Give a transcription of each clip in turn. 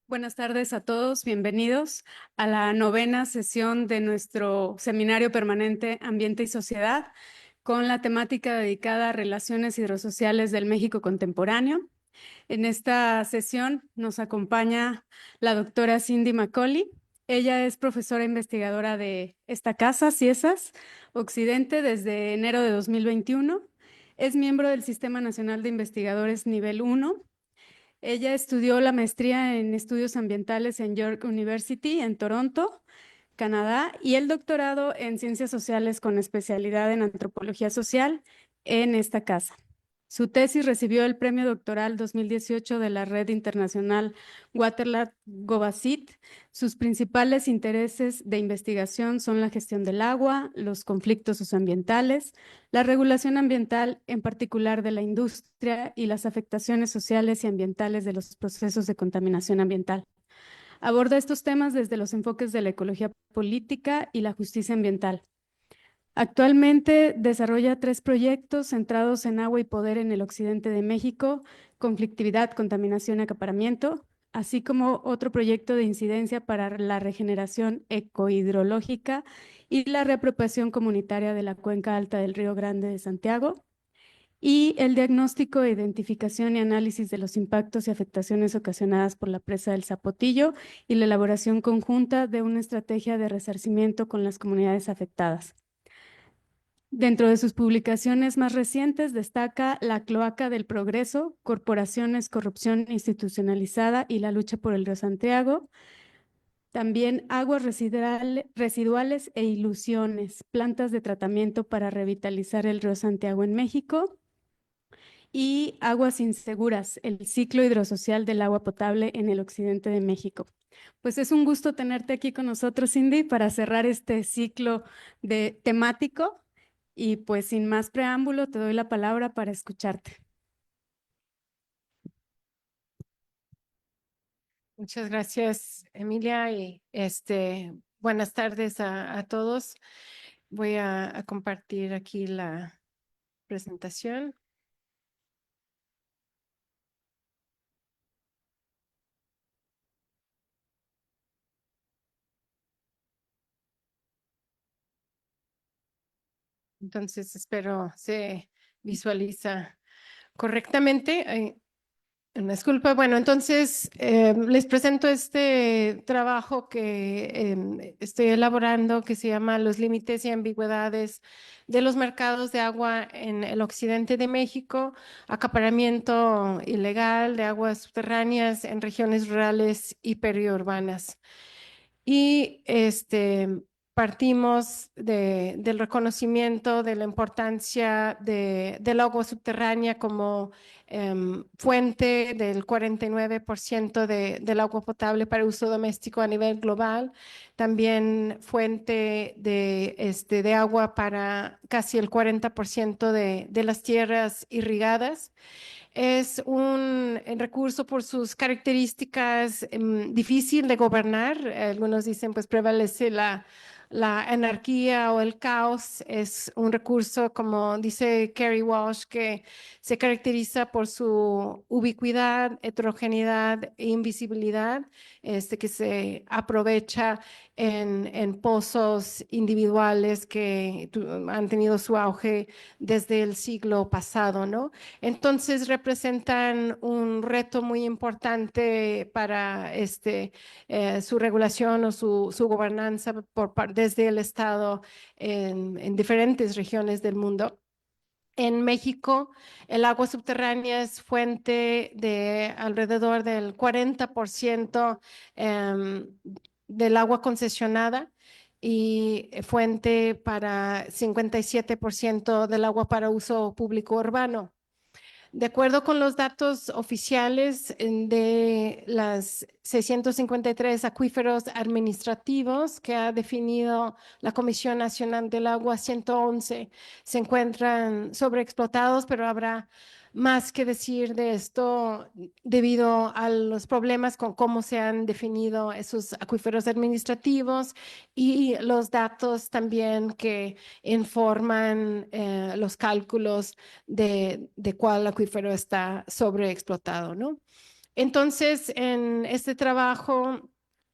Buenas tardes a todos, bienvenidos a la novena sesión de nuestro seminario permanente Ambiente y Sociedad con la temática dedicada a relaciones hidrosociales del México contemporáneo. En esta sesión nos acompaña la doctora Cindy Macaulay. Ella es profesora investigadora de esta casa, CIESAS Occidente, desde enero de 2021. Es miembro del Sistema Nacional de Investigadores Nivel 1. Ella estudió la maestría en estudios ambientales en York University, en Toronto, Canadá, y el doctorado en ciencias sociales con especialidad en antropología social en esta casa. Su tesis recibió el Premio Doctoral 2018 de la Red Internacional Waterlat Gobasit. Sus principales intereses de investigación son la gestión del agua, los conflictos socioambientales, la regulación ambiental, en particular de la industria, y las afectaciones sociales y ambientales de los procesos de contaminación ambiental. Aborda estos temas desde los enfoques de la ecología política y la justicia ambiental. Actualmente desarrolla 3 proyectos centrados en agua y poder en el occidente de México: conflictividad, contaminación y acaparamiento, así como otro proyecto de incidencia para la regeneración ecohidrológica y la reapropiación comunitaria de la cuenca alta del Río Grande de Santiago, y el diagnóstico, identificación y análisis de los impactos y afectaciones ocasionadas por la presa del Zapotillo y la elaboración conjunta de una estrategia de resarcimiento con las comunidades afectadas. Dentro de sus publicaciones más recientes destaca La cloaca del progreso, corporaciones, corrupción institucionalizada y la lucha por el río Santiago. También aguas residuales e ilusiones, plantas de tratamiento para revitalizar el río Santiago en México. Y aguas inseguras, el ciclo hidrosocial del agua potable en el occidente de México. Pues es un gusto tenerte aquí con nosotros, Cindy, para cerrar este ciclo de temático. Y pues sin más preámbulo, te doy la palabra para escucharte. Muchas gracias, Emilia, y buenas tardes a todos. Voy a compartir aquí la presentación. Entonces, espero se visualiza correctamente. Una disculpa. Bueno, entonces les presento este trabajo que estoy elaborando, que se llama Los límites y ambigüedades de los mercados de agua en el occidente de México, acaparamiento ilegal de aguas subterráneas en regiones rurales y periurbanas. Y partimos del reconocimiento de la importancia del agua subterránea como fuente del 49% del agua potable para uso doméstico a nivel global, también fuente de agua para casi el 40% de las tierras irrigadas. Es un recurso por sus características difícil de gobernar. Algunos dicen, pues prevalece la anarquía o el caos. Es un recurso, como dice Kerry Walsh, que se caracteriza por su ubicuidad, heterogeneidad e invisibilidad, que se aprovecha en pozos individuales que han tenido su auge desde el siglo pasado, ¿no? Entonces representan un reto muy importante para su regulación o su gobernanza desde el Estado en diferentes regiones del mundo. En México, el agua subterránea es fuente de alrededor del 40% del agua concesionada y fuente para 57% del agua para uso público urbano. De acuerdo con los datos oficiales de las 653 acuíferos administrativos que ha definido la Comisión Nacional del Agua, 111 se encuentran sobreexplotados, pero habrá más que decir de esto debido a los problemas con cómo se han definido esos acuíferos administrativos y los datos también que informan los cálculos de cuál acuífero está sobreexplotado, ¿no? Entonces, en este trabajo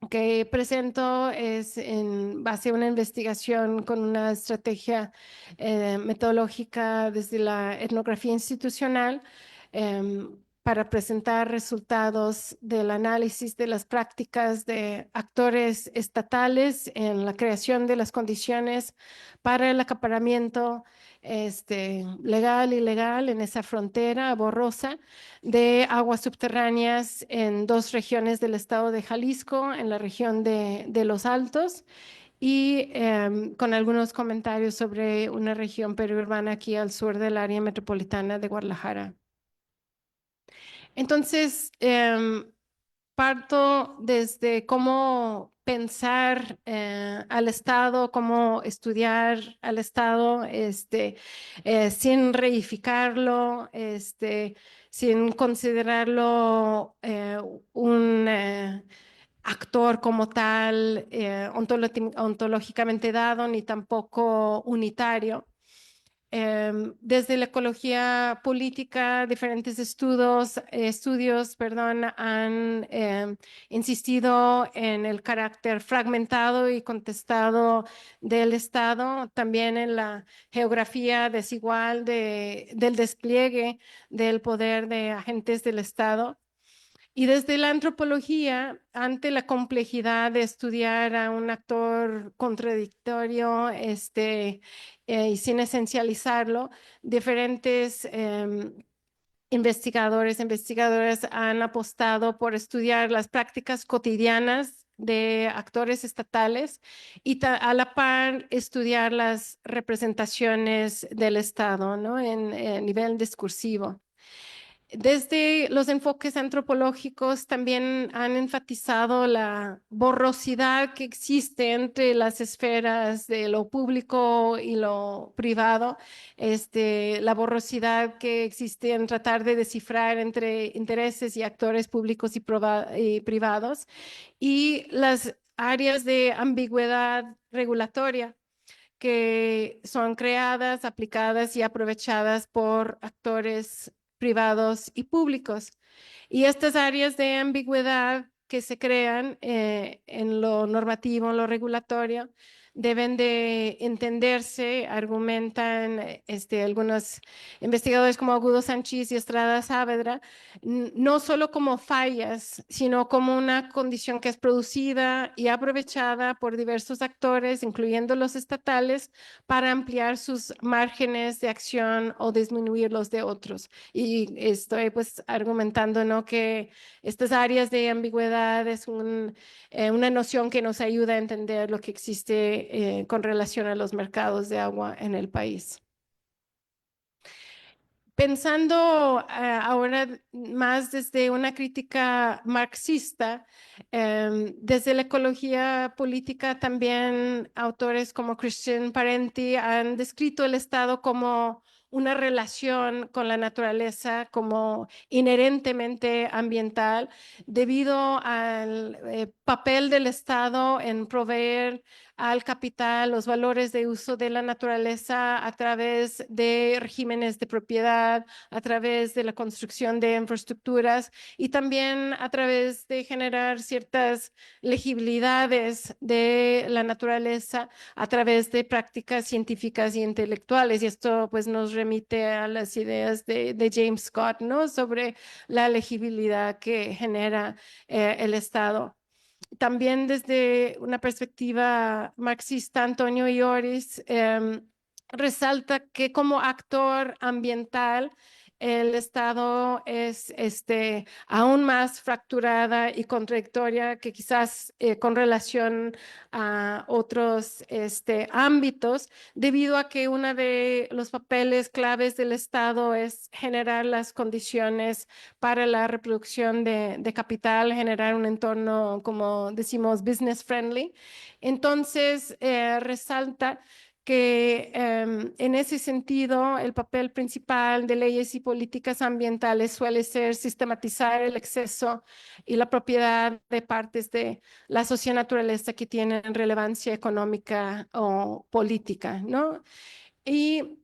que presento es en base a una investigación con una estrategia metodológica desde la etnografía institucional para presentar resultados del análisis de las prácticas de actores estatales en la creación de las condiciones para el acaparamiento legal y ilegal en esa frontera borrosa de aguas subterráneas en dos regiones del estado de Jalisco, en la región de Los Altos, y con algunos comentarios sobre una región periurbana aquí al sur del área metropolitana de Guadalajara. Entonces, parto desde cómo pensar al Estado, cómo estudiar al Estado, sin reificarlo, sin considerarlo un actor como tal, ontológicamente dado, ni tampoco unitario. Desde la ecología política, diferentes estudios, han insistido en el carácter fragmentado y contestado del Estado, también en la geografía desigual del despliegue del poder de agentes del Estado. Y desde la antropología, ante la complejidad de estudiar a un actor contradictorio, y sin esencializarlo, diferentes investigadoras han apostado por estudiar las prácticas cotidianas de actores estatales y a la par estudiar las representaciones del Estado, ¿no? En nivel discursivo. Desde los enfoques antropológicos también han enfatizado la borrosidad que existe entre las esferas de lo público y lo privado, la borrosidad que existe en tratar de descifrar entre intereses y actores públicos y privados, y las áreas de ambigüedad regulatoria que son creadas, aplicadas y aprovechadas por actores privados y públicos. Y estas áreas de ambigüedad que se crean en lo normativo, en lo regulatorio, deben de entenderse, argumentan algunos investigadores como Agudo Sánchez y Estrada Saavedra, no solo como fallas, sino como una condición que es producida y aprovechada por diversos actores, incluyendo los estatales, para ampliar sus márgenes de acción o disminuir los de otros. Y estoy pues argumentando, ¿no?, que estas áreas de ambigüedad es una noción que nos ayuda a entender lo que existe con relación a los mercados de agua en el país. Pensando ahora más desde una crítica marxista, desde la ecología política también autores como Christian Parenti han descrito el Estado como una relación con la naturaleza como inherentemente ambiental debido al papel del Estado en proveer al capital los valores de uso de la naturaleza a través de regímenes de propiedad, a través de la construcción de infraestructuras y también a través de generar ciertas legibilidades de la naturaleza a través de prácticas científicas y intelectuales. Y esto pues nos remite a las ideas de James Scott, ¿no?, sobre la legibilidad que genera el Estado. También desde una perspectiva marxista, Antonio Ioris resalta que como actor ambiental el Estado es aún más fracturada y contradictoria que quizás con relación a otros ámbitos, debido a que uno de los papeles claves del Estado es generar las condiciones para la reproducción de capital, generar un entorno, como decimos, business friendly. Entonces, resalta que en ese sentido el papel principal de leyes y políticas ambientales suele ser sistematizar el exceso y la propiedad de partes de la socionaturaleza que tienen relevancia económica o política, ¿no? Y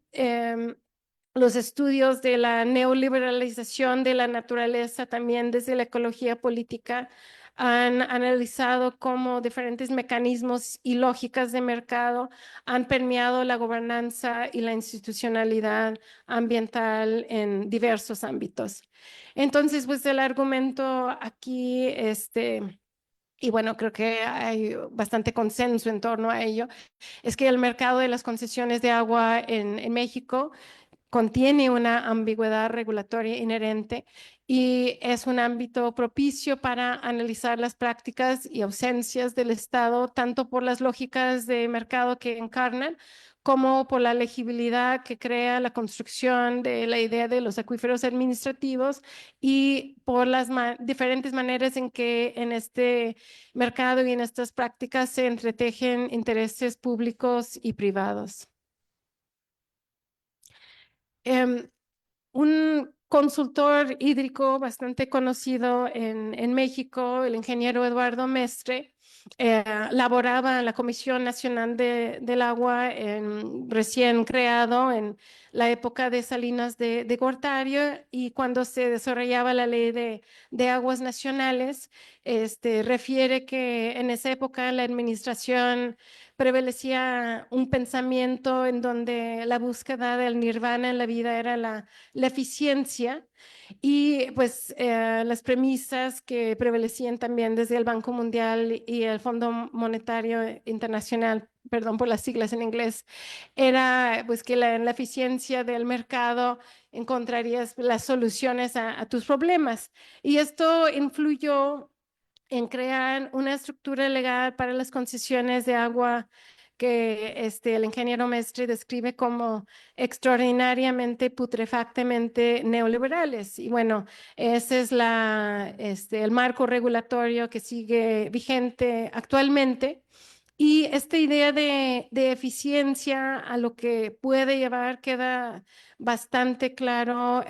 los estudios de la neoliberalización de la naturaleza, también desde la ecología política, han analizado cómo diferentes mecanismos y lógicas de mercado han permeado la gobernanza y la institucionalidad ambiental en diversos ámbitos. Entonces, pues el argumento aquí, y bueno, creo que hay bastante consenso en torno a ello, es que el mercado de las concesiones de agua en México contiene una ambigüedad regulatoria inherente y es un ámbito propicio para analizar las prácticas y ausencias del Estado, tanto por las lógicas de mercado que encarnan, como por la legibilidad que crea la construcción de la idea de los acuíferos administrativos y por las diferentes maneras en que en este mercado y en estas prácticas se entretejen intereses públicos y privados. Em, un consultor hídrico bastante conocido en México, el ingeniero Eduardo Mestre, laboraba en la Comisión Nacional del Agua, recién creado en la época de Salinas de Gortari, y cuando se desarrollaba la ley de aguas nacionales, refiere que en esa época la administración prevalecía un pensamiento en donde la búsqueda del nirvana en la vida era la eficiencia y pues las premisas que prevalecían también desde el Banco Mundial y el Fondo Monetario Internacional, perdón por las siglas en inglés, era pues que en la eficiencia del mercado encontrarías las soluciones a tus problemas. Y esto influyó en crear una estructura legal para las concesiones de agua que el ingeniero Mestre describe como extraordinariamente, putrefactamente neoliberales. Y bueno, ese es el marco regulatorio que sigue vigente actualmente. Y esta idea de eficiencia a lo que puede llevar queda bastante claro.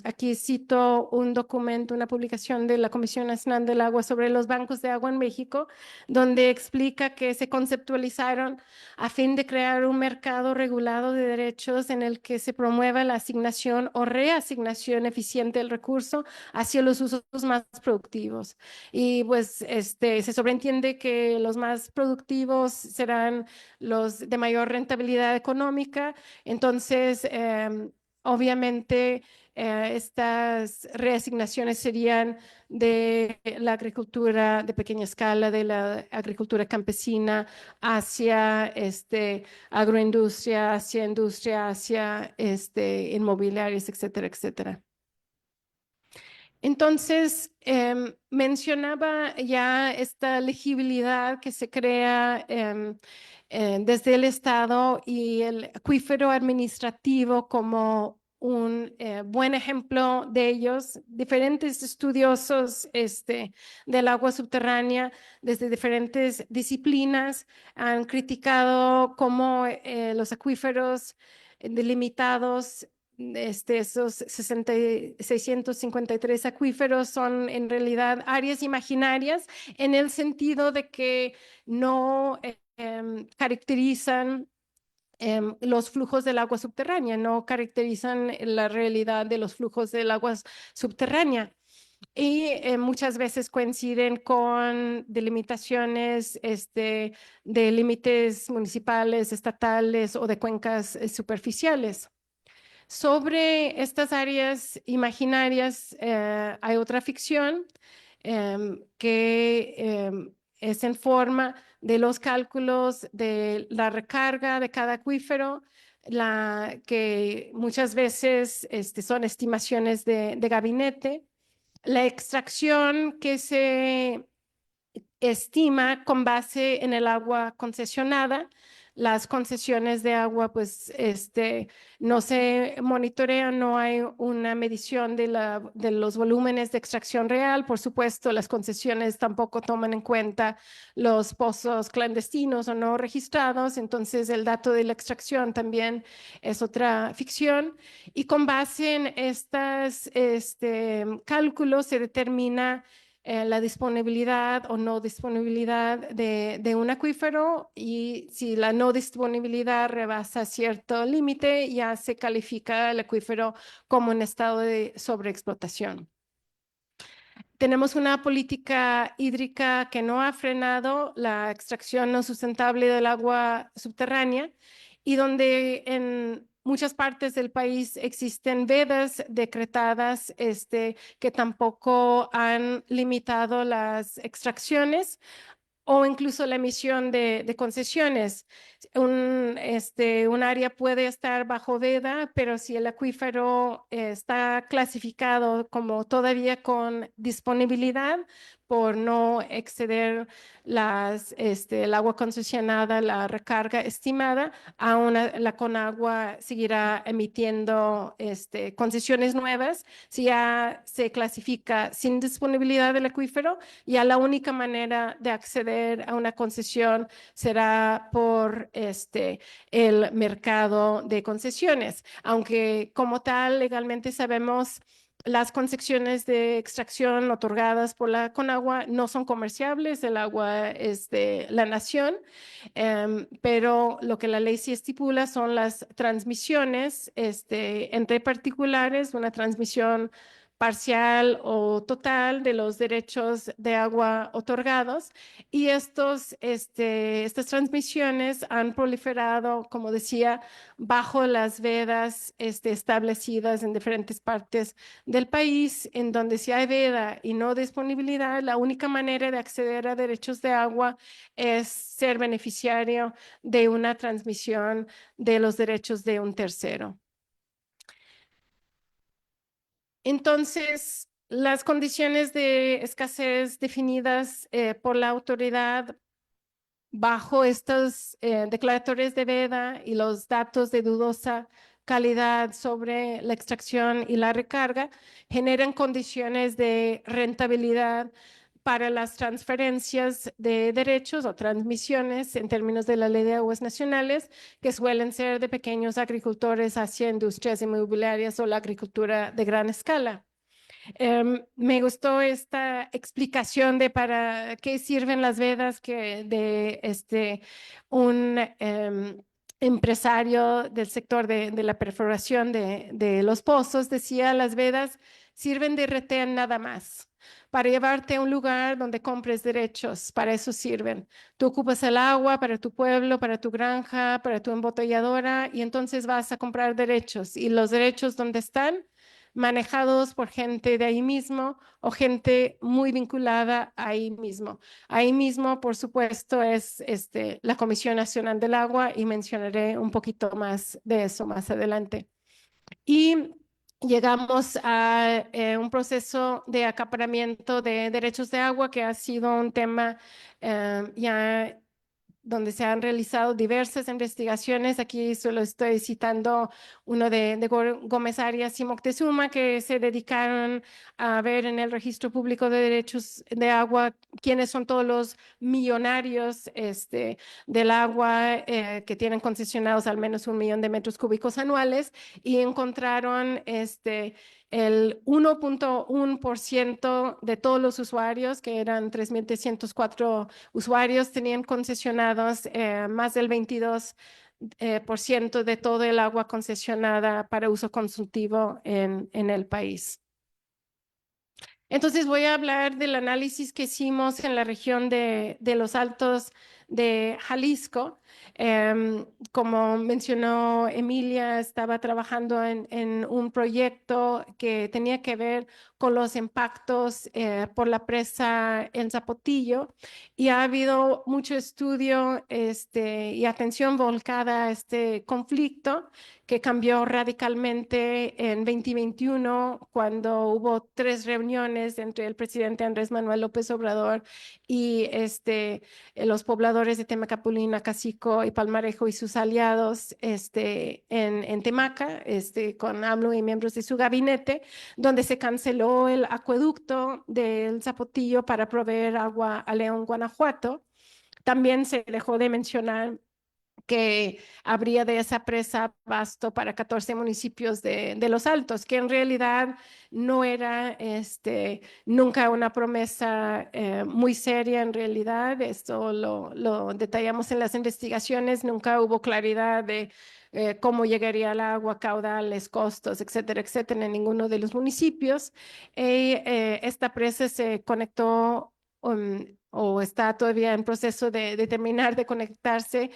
Aquí cito un documento, una publicación de la Comisión Nacional del Agua sobre los bancos de agua en México, donde explica que se conceptualizaron a fin de crear un mercado regulado de derechos en el que se promueva la asignación o reasignación eficiente del recurso hacia los usos más productivos. Y pues se sobreentiende que los más productivos serán los de mayor rentabilidad económica. Entonces, obviamente, estas reasignaciones serían de la agricultura de pequeña escala, de la agricultura campesina, hacia agroindustria, hacia industria, hacia inmobiliarias, etcétera, etcétera. Entonces, mencionaba ya esta legibilidad que se crea desde el Estado y el acuífero administrativo como un buen ejemplo de ellos. Diferentes estudiosos del agua subterránea desde diferentes disciplinas han criticado cómo los acuíferos delimitados, esos 653 acuíferos son en realidad áreas imaginarias en el sentido de que no caracterizan los flujos del agua subterránea, no caracterizan la realidad de los flujos del agua subterránea. Y muchas veces coinciden con delimitaciones de límites municipales, estatales o de cuencas superficiales. Sobre estas áreas imaginarias hay otra ficción que es en forma de los cálculos de la recarga de cada acuífero, que muchas veces son estimaciones de gabinete, la extracción que se estima con base en el agua concesionada. Las concesiones de agua, pues, no se monitorean, no hay una medición de los volúmenes de extracción real. Por supuesto, las concesiones tampoco toman en cuenta los pozos clandestinos o no registrados, entonces el dato de la extracción también es otra ficción. Y con base en estos cálculos se determina la disponibilidad o no disponibilidad de un acuífero, y si la no disponibilidad rebasa cierto límite, ya se califica el acuífero como en estado de sobreexplotación. Tenemos una política hídrica que no ha frenado la extracción no sustentable del agua subterránea, y donde en muchas partes del país existen vedas decretadas que tampoco han limitado las extracciones o incluso la emisión de concesiones. Un área puede estar bajo veda, pero si el acuífero está clasificado como todavía con disponibilidad por no exceder el agua concesionada, la recarga estimada, aún la Conagua seguirá emitiendo concesiones nuevas. Si ya se clasifica sin disponibilidad del acuífero, ya la única manera de acceder a una concesión será por el mercado de concesiones, aunque como tal legalmente sabemos las concesiones de extracción otorgadas por la Conagua no son comerciables, el agua es de la nación, pero lo que la ley sí estipula son las transmisiones entre particulares, una transmisión parcial o total de los derechos de agua otorgados, y estas transmisiones han proliferado, como decía, bajo las vedas establecidas en diferentes partes del país, en donde si hay veda y no disponibilidad, la única manera de acceder a derechos de agua es ser beneficiario de una transmisión de los derechos de un tercero. Entonces, las condiciones de escasez definidas por la autoridad bajo estos declaratorios de veda y los datos de dudosa calidad sobre la extracción y la recarga generan condiciones de rentabilidad para las transferencias de derechos o transmisiones en términos de la Ley de Aguas Nacionales, que suelen ser de pequeños agricultores hacia industrias inmobiliarias o la agricultura de gran escala. Me gustó esta explicación de para qué sirven las vedas que de un empresario del sector de la perforación de los pozos decía: las vedas sirven de retén nada más, para llevarte a un lugar donde compres derechos, para eso sirven. Tú ocupas el agua para tu pueblo, para tu granja, para tu embotelladora, y entonces vas a comprar derechos, y los derechos, ¿dónde están? Manejados por gente de ahí mismo o gente muy vinculada ahí mismo. Ahí mismo, por supuesto, es la Comisión Nacional del Agua, y mencionaré un poquito más de eso más adelante. Y llegamos a un proceso de acaparamiento de derechos de agua que ha sido un tema ya donde se han realizado diversas investigaciones. Aquí solo estoy citando uno de Gómez Arias y Moctezuma, que se dedicaron a ver en el registro público de derechos de agua quiénes son todos los millonarios del agua que tienen concesionados al menos 1 millón de metros cúbicos anuales, y encontraron el 1.1% de todos los usuarios, que eran 3.304 usuarios, tenían concesionados más del 22% de todo el agua concesionada para uso consultivo en el país. Entonces voy a hablar del análisis que hicimos en la región de los Altos de Jalisco. Como mencionó Emilia, estaba trabajando en un proyecto que tenía que ver con los impactos por la presa en Zapotillo, y ha habido mucho estudio y atención volcada a este conflicto, que cambió radicalmente en 2021, cuando hubo 3 reuniones entre el presidente Andrés Manuel López Obrador y los pobladores de Temacapulín, Acacico y Palmarejo y sus aliados en Temaca, con AMLO y miembros de su gabinete, donde se canceló el acueducto del Zapotillo para proveer agua a León, Guanajuato. También se dejó de mencionar que habría de esa presa abasto para 14 municipios de Los Altos, que en realidad no era nunca una promesa muy seria en realidad. Esto lo detallamos en las investigaciones, nunca hubo claridad de cómo llegaría el agua, caudales, costos, etcétera, etcétera, en ninguno de los municipios. Esta presa se conectó o está todavía en proceso de terminar de conectarse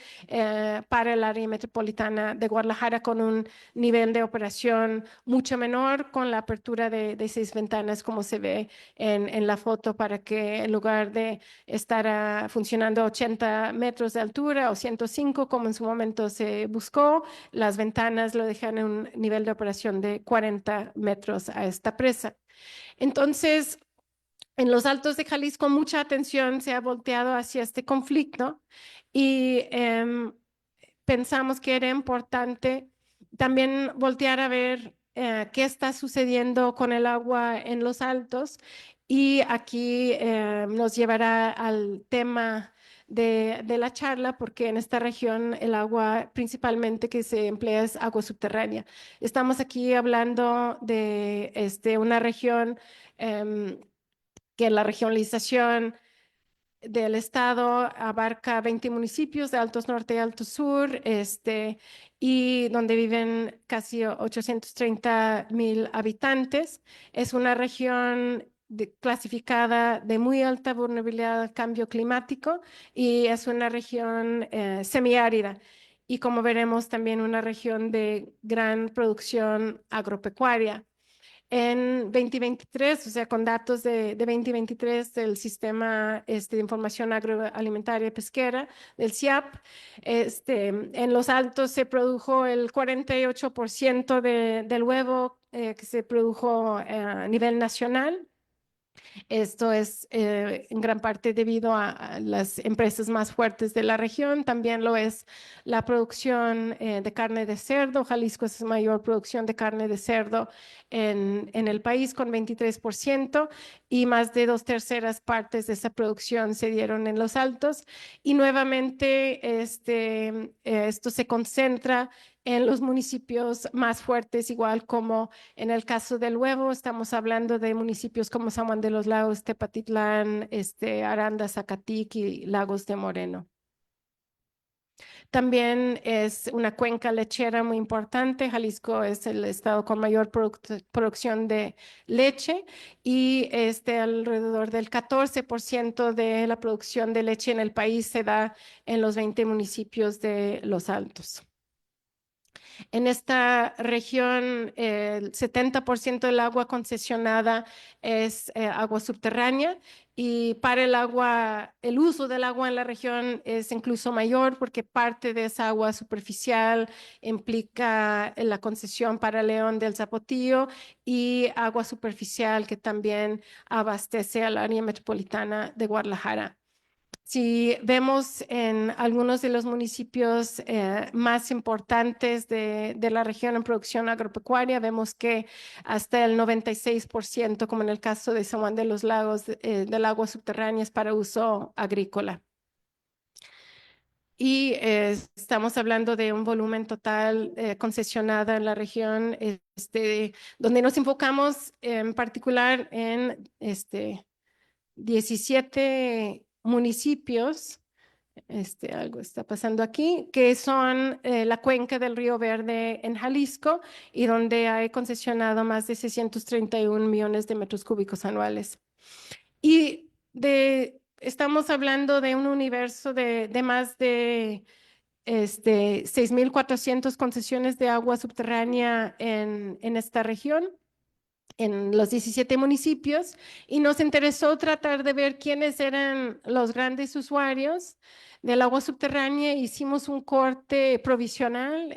para el área metropolitana de Guadalajara con un nivel de operación mucho menor, con la apertura de 6 ventanas, como se ve en la foto, para que en lugar de estar funcionando a 80 metros de altura o 105, como en su momento se buscó, las ventanas lo dejan en un nivel de operación de 40 metros a esta presa. Entonces, en los Altos de Jalisco, mucha atención se ha volteado hacia este conflicto y pensamos que era importante también voltear a ver qué está sucediendo con el agua en los Altos, y aquí nos llevará al tema de la charla, porque en esta región el agua principalmente que se emplea es agua subterránea. Estamos aquí hablando de una región que la regionalización del estado abarca 20 municipios de Altos Norte y Altos Sur, y donde viven casi 830,000 habitantes. Es una región clasificada de muy alta vulnerabilidad al cambio climático, y es una región semiárida. Y como veremos, también una región de gran producción agropecuaria. En 2023, o sea, con datos de 2023 del Sistema de Información Agroalimentaria y Pesquera, del SIAP, en Los Altos se produjo el 48% del huevo que se produjo a nivel nacional. Esto es en gran parte debido a las empresas más fuertes de la región. También lo es la producción de carne de cerdo. Jalisco es la mayor producción de carne de cerdo en el país, con 23%, y más de 2/3 de esa producción se dieron en Los Altos. Y nuevamente esto se concentra en los municipios más fuertes, igual como en el caso del huevo. Estamos hablando de municipios como San Juan de los Lagos, Tepatitlán, Aranda, Zacatic y Lagos de Moreno. También es una cuenca lechera muy importante. Jalisco es el estado con mayor producción de leche, y alrededor del 14% de la producción de leche en el país se da en los 20 municipios de Los Altos. En esta región, el 70% del agua concesionada es agua subterránea, y para el uso del agua en la región es incluso mayor, porque parte de esa agua superficial implica la concesión para León del Zapotillo, y agua superficial que también abastece al área metropolitana de Guadalajara. Si vemos en algunos de los municipios más importantes de la región en producción agropecuaria, vemos que hasta el 96%, como en el caso de San Juan de los Lagos, del agua subterránea es para uso agrícola. Y estamos hablando de un volumen total concesionado en la región, donde nos enfocamos en particular en 17 municipios, algo está pasando aquí, que son la cuenca del Río Verde en Jalisco, y donde hay concesionado más de 631 millones de metros cúbicos anuales. Y estamos hablando de un universo de más de 6,400 concesiones de agua subterránea en esta región, en los 17 municipios, y nos interesó tratar de ver quiénes eran los grandes usuarios del agua subterránea. Hicimos un corte provisional,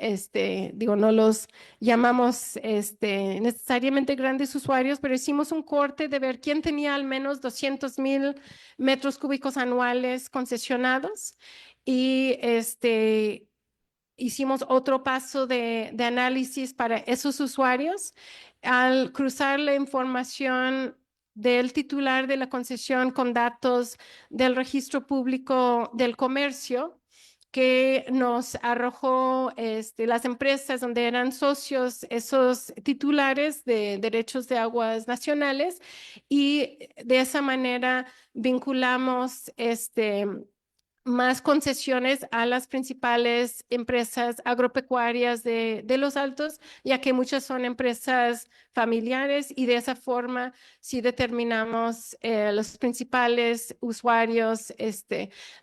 no los llamamos necesariamente grandes usuarios, pero hicimos un corte de ver quién tenía al menos 200,000 metros cúbicos anuales concesionados, y hicimos otro paso de análisis para esos usuarios. Al cruzar la información del titular de la concesión con datos del registro público del comercio, que nos arrojó las empresas donde eran socios, esos titulares de derechos de aguas nacionales, y de esa manera vinculamos más concesiones a las principales empresas agropecuarias de Los Altos, ya que muchas son empresas familiares, y de esa forma sí determinamos los principales usuarios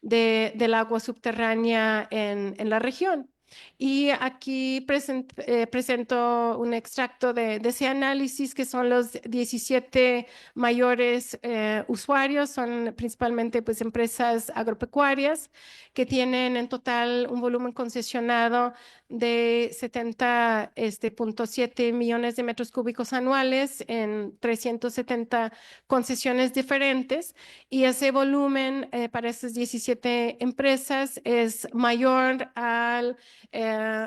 del agua subterránea en la región. Y aquí presento un extracto de ese análisis, que son los 17 mayores usuarios. Son principalmente pues empresas agropecuarias que tienen en total un volumen concesionado de 70,7 millones de metros cúbicos anuales en 370 concesiones diferentes, y ese volumen para esas 17 empresas es mayor al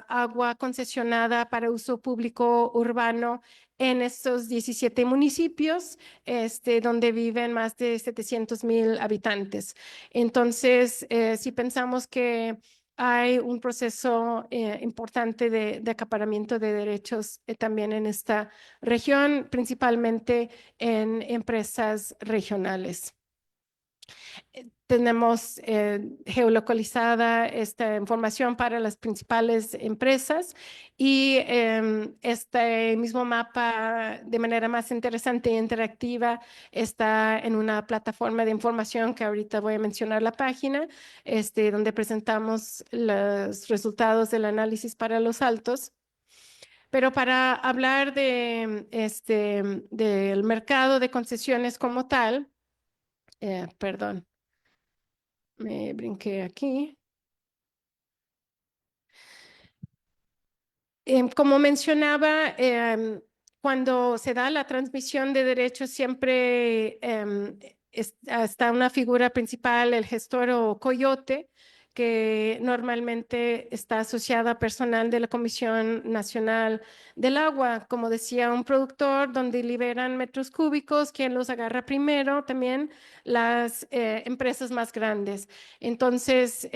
agua concesionada para uso público urbano en estos 17 municipios, donde viven más de 700,000 habitantes. Entonces, si pensamos que hay un proceso importante de acaparamiento de derechos también en esta región, principalmente en empresas regionales. Tenemos geolocalizada esta información para las principales empresas, y este mismo mapa, de manera más interesante e interactiva, está en una plataforma de información que ahorita voy a mencionar la página, donde presentamos los resultados del análisis para Los Altos. Pero para hablar del mercado de concesiones como tal, perdón, me brinqué aquí. Como mencionaba, cuando se da la transmisión de derechos, siempre está una figura principal, el gestor o coyote, que normalmente está asociada a personal de la Comisión Nacional del Agua. Como decía, un productor donde liberan metros cúbicos, quien los agarra primero, también las empresas más grandes. Entonces,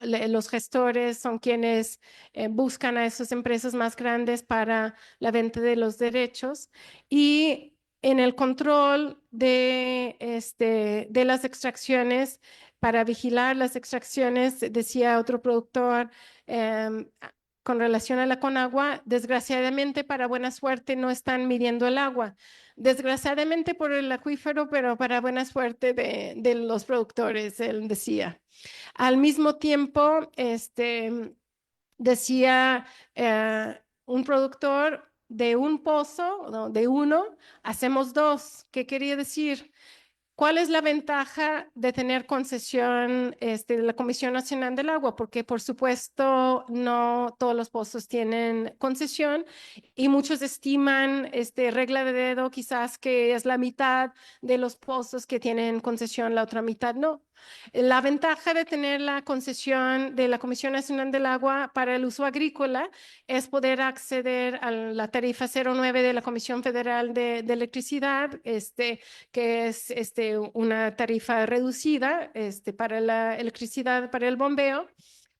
los gestores son quienes buscan a esas empresas más grandes para la venta de los derechos, y en el control de las extracciones, para vigilar las extracciones, decía otro productor, con relación a la Conagua, desgraciadamente, para buena suerte, no están midiendo el agua. Desgraciadamente por el acuífero, pero para buena suerte de los productores, él decía. Al mismo tiempo, decía un productor, de un pozo, no, de uno, hacemos dos. ¿Qué quería decir? ¿Cuál es la ventaja de tener concesión de la Comisión Nacional del Agua? Porque, por supuesto, no todos los pozos tienen concesión, y muchos estiman, regla de dedo, quizás que es la mitad de los pozos que tienen concesión, la otra mitad no. La ventaja de tener la concesión de la Comisión Nacional del Agua para el uso agrícola es poder acceder a la tarifa 09 de la Comisión Federal de Electricidad, que es una tarifa reducida para la electricidad, para el bombeo.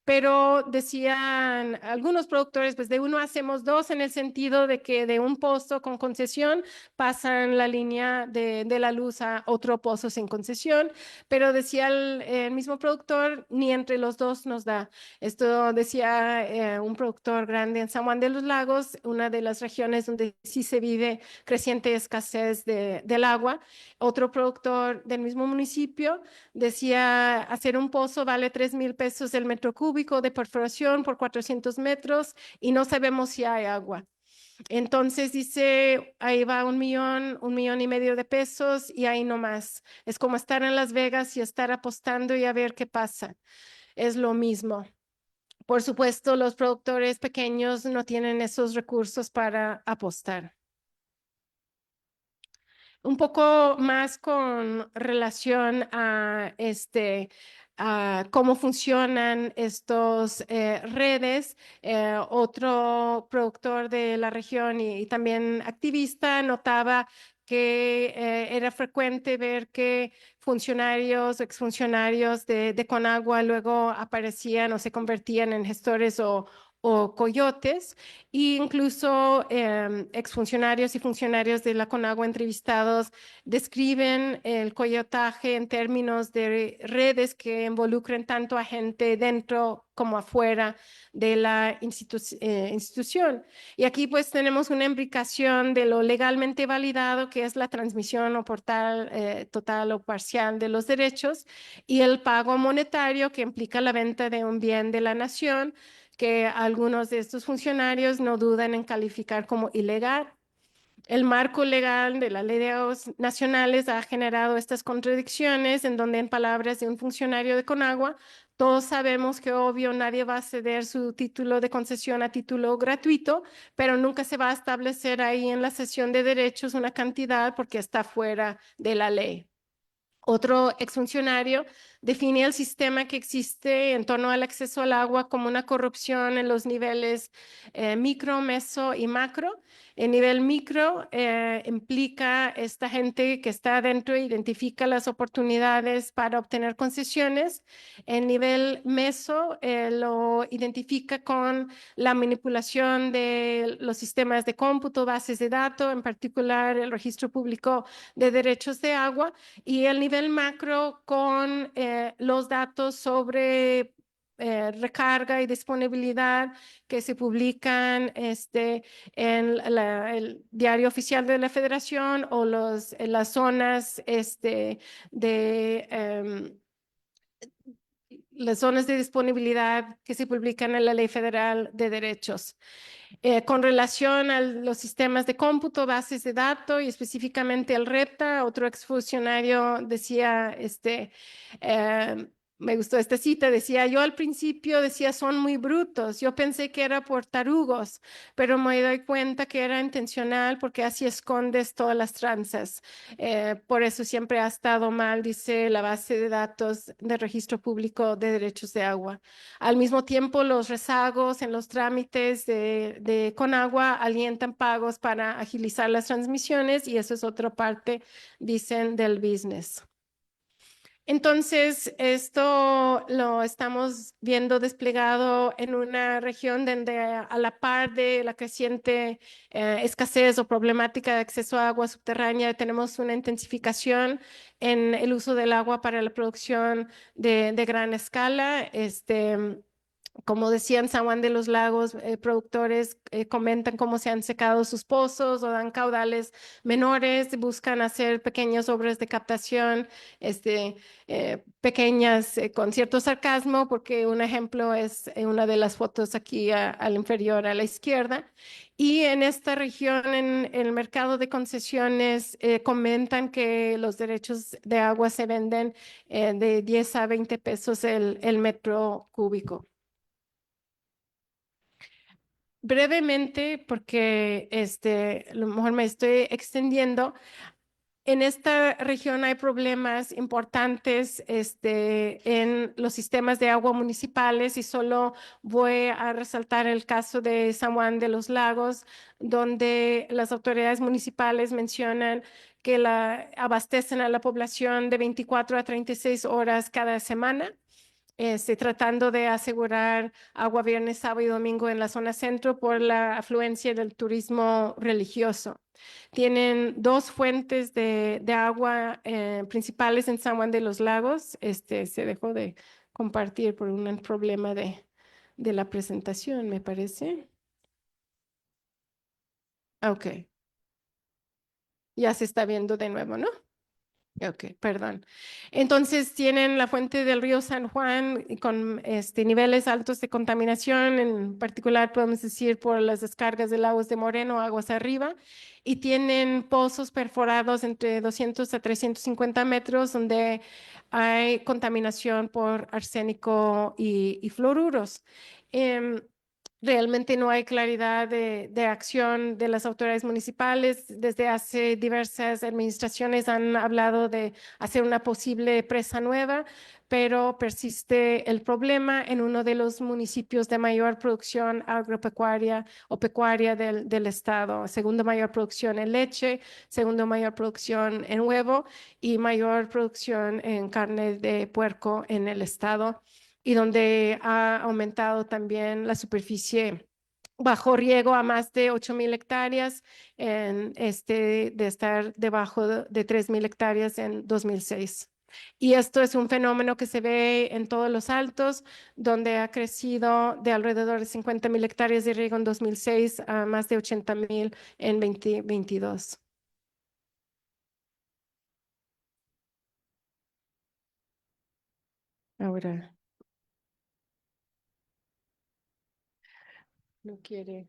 Pero decían algunos productores, pues de uno hacemos dos, en el sentido de que de un pozo con concesión pasan la línea de la luz a otro pozo sin concesión. Pero decía el mismo productor, ni entre los dos nos da. Esto decía un productor grande en San Juan de los Lagos, una de las regiones donde sí se vive creciente escasez del agua. Otro productor del mismo municipio decía, hacer un pozo vale 3,000 pesos el metro cúbico de perforación por 400 metros, y no sabemos si hay agua. Entonces dice, ahí va 1,000,000, 1,500,000 de pesos, y ahí no más. Es como estar en Las Vegas y estar apostando y a ver qué pasa. Es lo mismo. Por supuesto, los productores pequeños no tienen esos recursos para apostar. Un poco más con relación a cómo funcionan estos redes. Otro productor de la región y también activista notaba que era frecuente ver que funcionarios o exfuncionarios de Conagua luego aparecían o se convertían en gestores o coyotes, e incluso exfuncionarios y funcionarios de la Conagua entrevistados describen el coyotaje en términos de redes que involucren tanto a gente dentro como afuera de la institución. Y aquí pues tenemos una implicación de lo legalmente validado, que es la transmisión o portal total o parcial de los derechos, y el pago monetario, que implica la venta de un bien de la nación, que algunos de estos funcionarios no dudan en calificar como ilegal. El marco legal de la ley de aguas nacionales ha generado estas contradicciones en donde, en palabras de un funcionario de Conagua, todos sabemos que obvio nadie va a ceder su título de concesión a título gratuito, pero nunca se va a establecer ahí en la cesión de derechos una cantidad porque está fuera de la ley. Otro exfuncionario define el sistema que existe en torno al acceso al agua como una corrupción en los niveles micro, meso y macro. El nivel micro implica esta gente que está adentro e identifica las oportunidades para obtener concesiones. El nivel meso lo identifica con la manipulación de los sistemas de cómputo, bases de datos, en particular el registro público de derechos de agua, y el nivel macro con los datos sobre recarga y disponibilidad que se publican en el diario oficial de la Federación o en las zonas de las zonas de disponibilidad que se publican en la Ley Federal de Derechos. Con relación a los sistemas de cómputo, bases de datos y específicamente el REPTA, otro exfuncionario decía, me gustó esta cita, decía, yo al principio decía, son muy brutos, yo pensé que era por tarugos, pero me doy cuenta que era intencional porque así escondes todas las tranzas. Por eso siempre ha estado mal, dice la base de datos del registro público de derechos de agua. Al mismo tiempo, los rezagos en los trámites de Conagua alientan pagos para agilizar las transmisiones, y eso es otra parte, dicen, del business. Entonces, esto lo estamos viendo desplegado en una región donde, a la par de la creciente escasez o problemática de acceso a agua subterránea, tenemos una intensificación en el uso del agua para la producción de gran escala. Como decía, en San Juan de los Lagos, productores comentan cómo se han secado sus pozos o dan caudales menores, buscan hacer pequeñas obras de captación, pequeñas, con cierto sarcasmo, porque un ejemplo es una de las fotos aquí al inferior a la izquierda. Y en esta región, en el mercado de concesiones, comentan que los derechos de agua se venden de 10 a 20 pesos el metro cúbico. Brevemente, porque a lo mejor me estoy extendiendo, en esta región hay problemas importantes en los sistemas de agua municipales, y solo voy a resaltar el caso de San Juan de los Lagos, donde las autoridades municipales mencionan que abastecen a la población de 24 a 36 horas cada semana, tratando de asegurar agua viernes, sábado y domingo en la zona centro por la afluencia del turismo religioso. Tienen dos fuentes de agua principales en San Juan de los Lagos. Se dejó de compartir por un problema de la presentación, me parece. Ok, ya se está viendo de nuevo, ¿no? Ok, perdón. Entonces tienen la fuente del río San Juan con niveles altos de contaminación, en particular podemos decir por las descargas de lagos de Moreno, aguas arriba, y tienen pozos perforados entre 200 a 350 metros donde hay contaminación por arsénico y fluoruros. realmente no hay claridad de acción de las autoridades municipales. Desde hace diversas administraciones han hablado de hacer una posible presa nueva, pero persiste el problema en uno de los municipios de mayor producción agropecuaria o pecuaria del estado. Segundo mayor producción en leche, segundo mayor producción en huevo y mayor producción en carne de puerco en el estado, y donde ha aumentado también la superficie bajo riego a más de 8,000 hectáreas, de estar debajo de 3,000 hectáreas en 2006. Y esto es un fenómeno que se ve en todos los altos, donde ha crecido de alrededor de 50,000 hectáreas de riego en 2006 a más de 80,000 en 2022. Ahora, no quiere.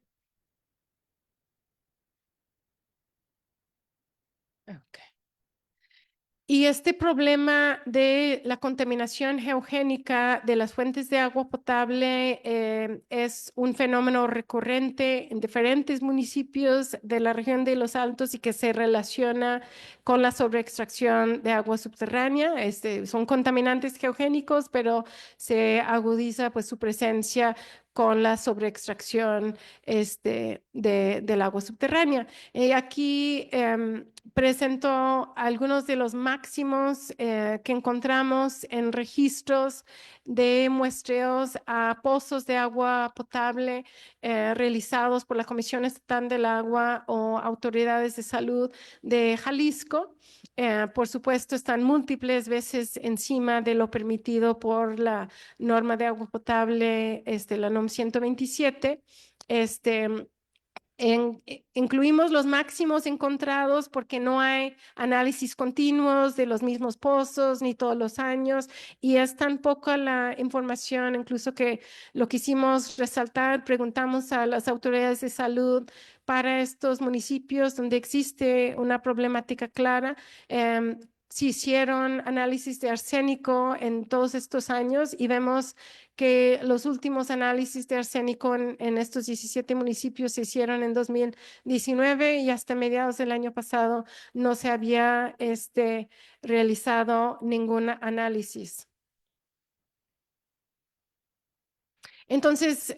Ok. Y este problema de la contaminación geogénica de las fuentes de agua potable es un fenómeno recurrente en diferentes municipios de la región de los Altos y que se relaciona con la sobreextracción de agua subterránea. Son contaminantes geogénicos, pero se agudiza pues su presencia con la sobreextracción del agua subterránea. Aquí presento algunos de los máximos que encontramos en registros de muestreos a pozos de agua potable realizados por la Comisión Estatal del Agua o autoridades de salud de Jalisco. Por supuesto, están múltiples veces encima de lo permitido por la norma de agua potable, la NOM 127. Incluimos los máximos encontrados porque no hay análisis continuos de los mismos pozos ni todos los años, y es tan poca la información, incluso que lo quisimos resaltar. Preguntamos a las autoridades de salud para estos municipios donde existe una problemática clara. Si hicieron análisis de arsénico en todos estos años, y vemos que los últimos análisis de arsénico en estos 17 municipios se hicieron en 2019, y hasta mediados del año pasado no se había realizado ningún análisis. Entonces,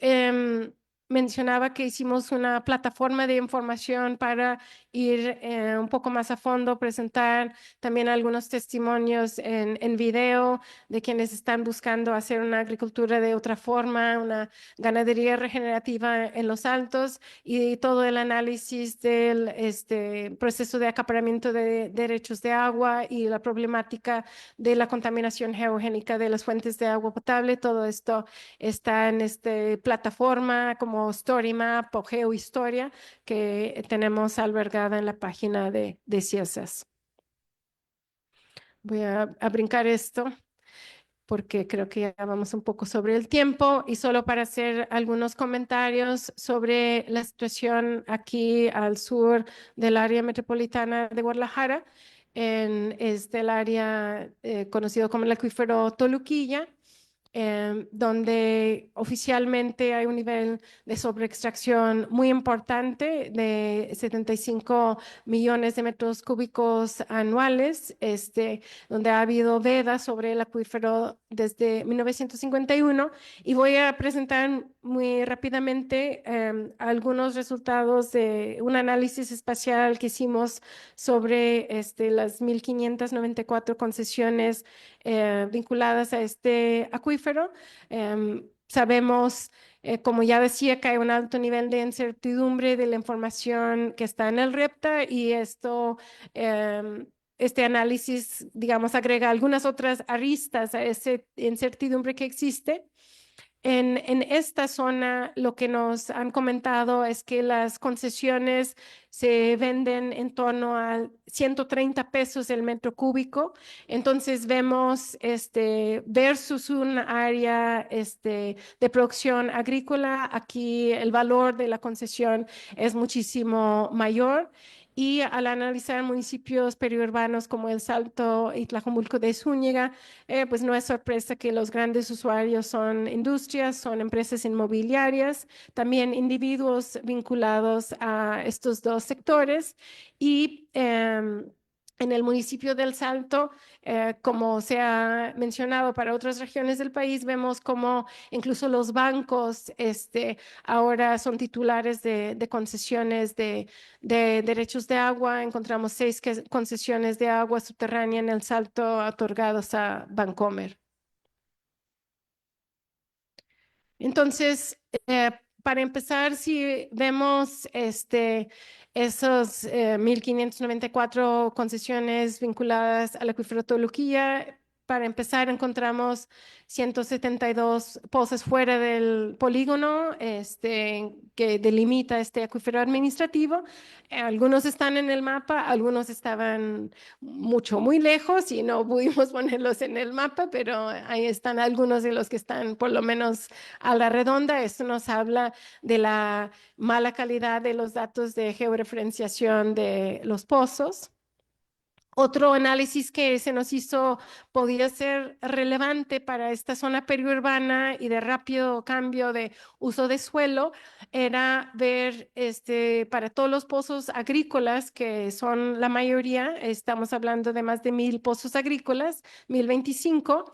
mencionaba que hicimos una plataforma de información para ir un poco más a fondo, presentar también algunos testimonios en video de quienes están buscando hacer una agricultura de otra forma, una ganadería regenerativa en los Altos, y todo el análisis del proceso de acaparamiento de derechos de agua y la problemática de la contaminación geogénica de las fuentes de agua potable. Todo esto está en esta plataforma como StoryMap o GeoHistoria que tenemos albergada en la página de CIESAS. Voy a brincar esto porque creo que ya vamos un poco sobre el tiempo, y solo para hacer algunos comentarios sobre la situación aquí al sur del área metropolitana de Guadalajara, el área conocido como el acuífero Toluquilla, donde oficialmente hay un nivel de sobreextracción muy importante de 75 millones de metros cúbicos anuales, donde ha habido veda sobre el acuífero desde 1951. Y voy a presentar muy rápidamente algunos resultados de un análisis espacial que hicimos sobre las 1,594 concesiones vinculadas a este acuífero. Sabemos, como ya decía, que hay un alto nivel de incertidumbre de la información que está en el REPTA, y este análisis, digamos, agrega algunas otras aristas a esa incertidumbre que existe. En esta zona, lo que nos han comentado es que las concesiones se venden en torno a 130 pesos el metro cúbico. Entonces vemos versus un área de producción agrícola, aquí el valor de la concesión es muchísimo mayor. Y al analizar municipios periurbanos como El Salto y Tlajomulco de Zúñiga, pues no es sorpresa que los grandes usuarios son industrias, son empresas inmobiliarias, también individuos vinculados a estos dos sectores y en el municipio del Salto, como se ha mencionado para otras regiones del país, vemos como incluso los bancos ahora son titulares de concesiones de derechos de agua. Encontramos 6 concesiones de agua subterránea en el Salto otorgados a Bancomer. Entonces, para empezar, si vemos esos 1.594 concesiones vinculadas al acuífero Toluquilla, para empezar encontramos 172 pozas fuera del polígono que delimita este acuífero administrativo. Algunos están en el mapa, algunos estaban muy lejos y no pudimos ponerlos en el mapa, pero ahí están algunos de los que están por lo menos a la redonda. Esto nos habla de la mala calidad de los datos de georreferenciación de los pozos. Otro análisis que se nos hizo podía ser relevante para esta zona periurbana y de rápido cambio de uso de suelo era ver para todos los pozos agrícolas, que son la mayoría, estamos hablando de más de 1,000 pozos agrícolas, 1,025,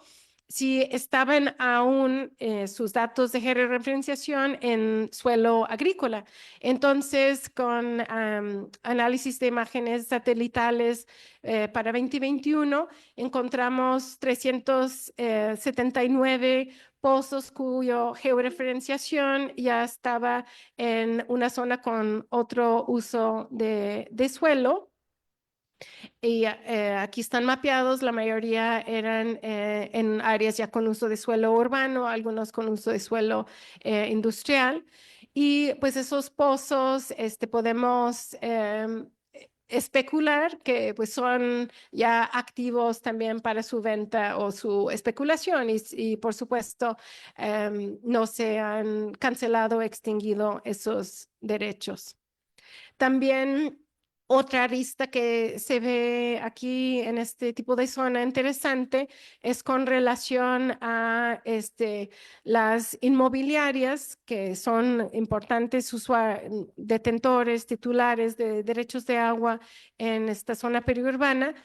si estaban aún sus datos de georreferenciación en suelo agrícola. Entonces, con análisis de imágenes satelitales para 2021, encontramos 379 pozos cuya georreferenciación ya estaba en una zona con otro uso de suelo. Y aquí están mapeados, la mayoría eran en áreas ya con uso de suelo urbano, algunos con uso de suelo industrial. Y pues esos pozos podemos especular que pues son ya activos también para su venta o su especulación y por supuesto no se han cancelado o extinguido esos derechos. También otra arista que se ve aquí en este tipo de zona interesante es con relación a las inmobiliarias, que son importantes detentores, titulares de derechos de agua en esta zona periurbana,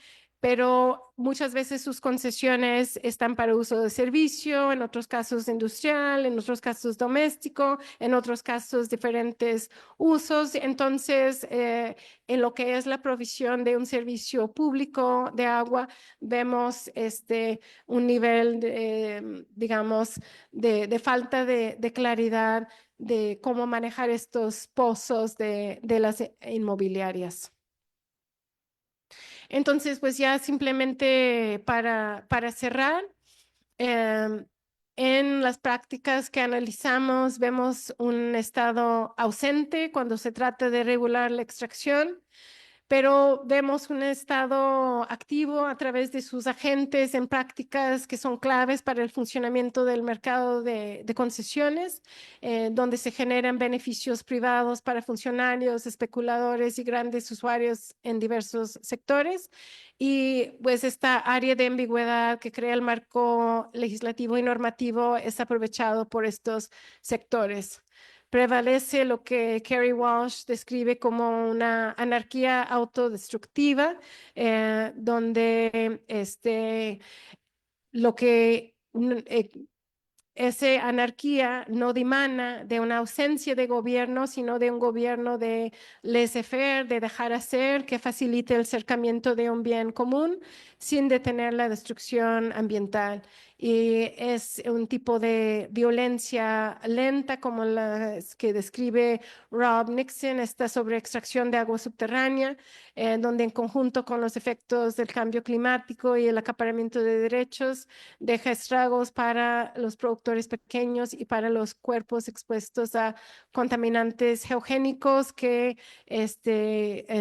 pero muchas veces sus concesiones están para uso de servicio, en otros casos industrial, en otros casos doméstico, en otros casos diferentes usos. Entonces, en lo que es la provisión de un servicio público de agua, vemos un nivel, digamos, de falta de claridad de cómo manejar estos pozos de las inmobiliarias. Entonces, pues ya simplemente para cerrar, en las prácticas que analizamos, vemos un estado ausente cuando se trata de regular la extracción, pero vemos un estado activo a través de sus agentes en prácticas que son claves para el funcionamiento del mercado de concesiones, donde se generan beneficios privados para funcionarios, especuladores y grandes usuarios en diversos sectores. Y pues esta área de ambigüedad que crea el marco legislativo y normativo es aprovechado por estos sectores. Prevalece lo que Kerry Walsh describe como una anarquía autodestructiva, donde lo que esa anarquía no dimana de una ausencia de gobierno, sino de un gobierno de laissez-faire, de dejar hacer, que facilite el cercamiento de un bien común sin detener la destrucción ambiental. Y es un tipo de violencia lenta como la que describe Rob Nixon, esta sobreextracción de agua subterránea, donde en conjunto con los efectos del cambio climático y el acaparamiento de derechos, deja estragos para los productores pequeños y para los cuerpos expuestos a contaminantes geogénicos que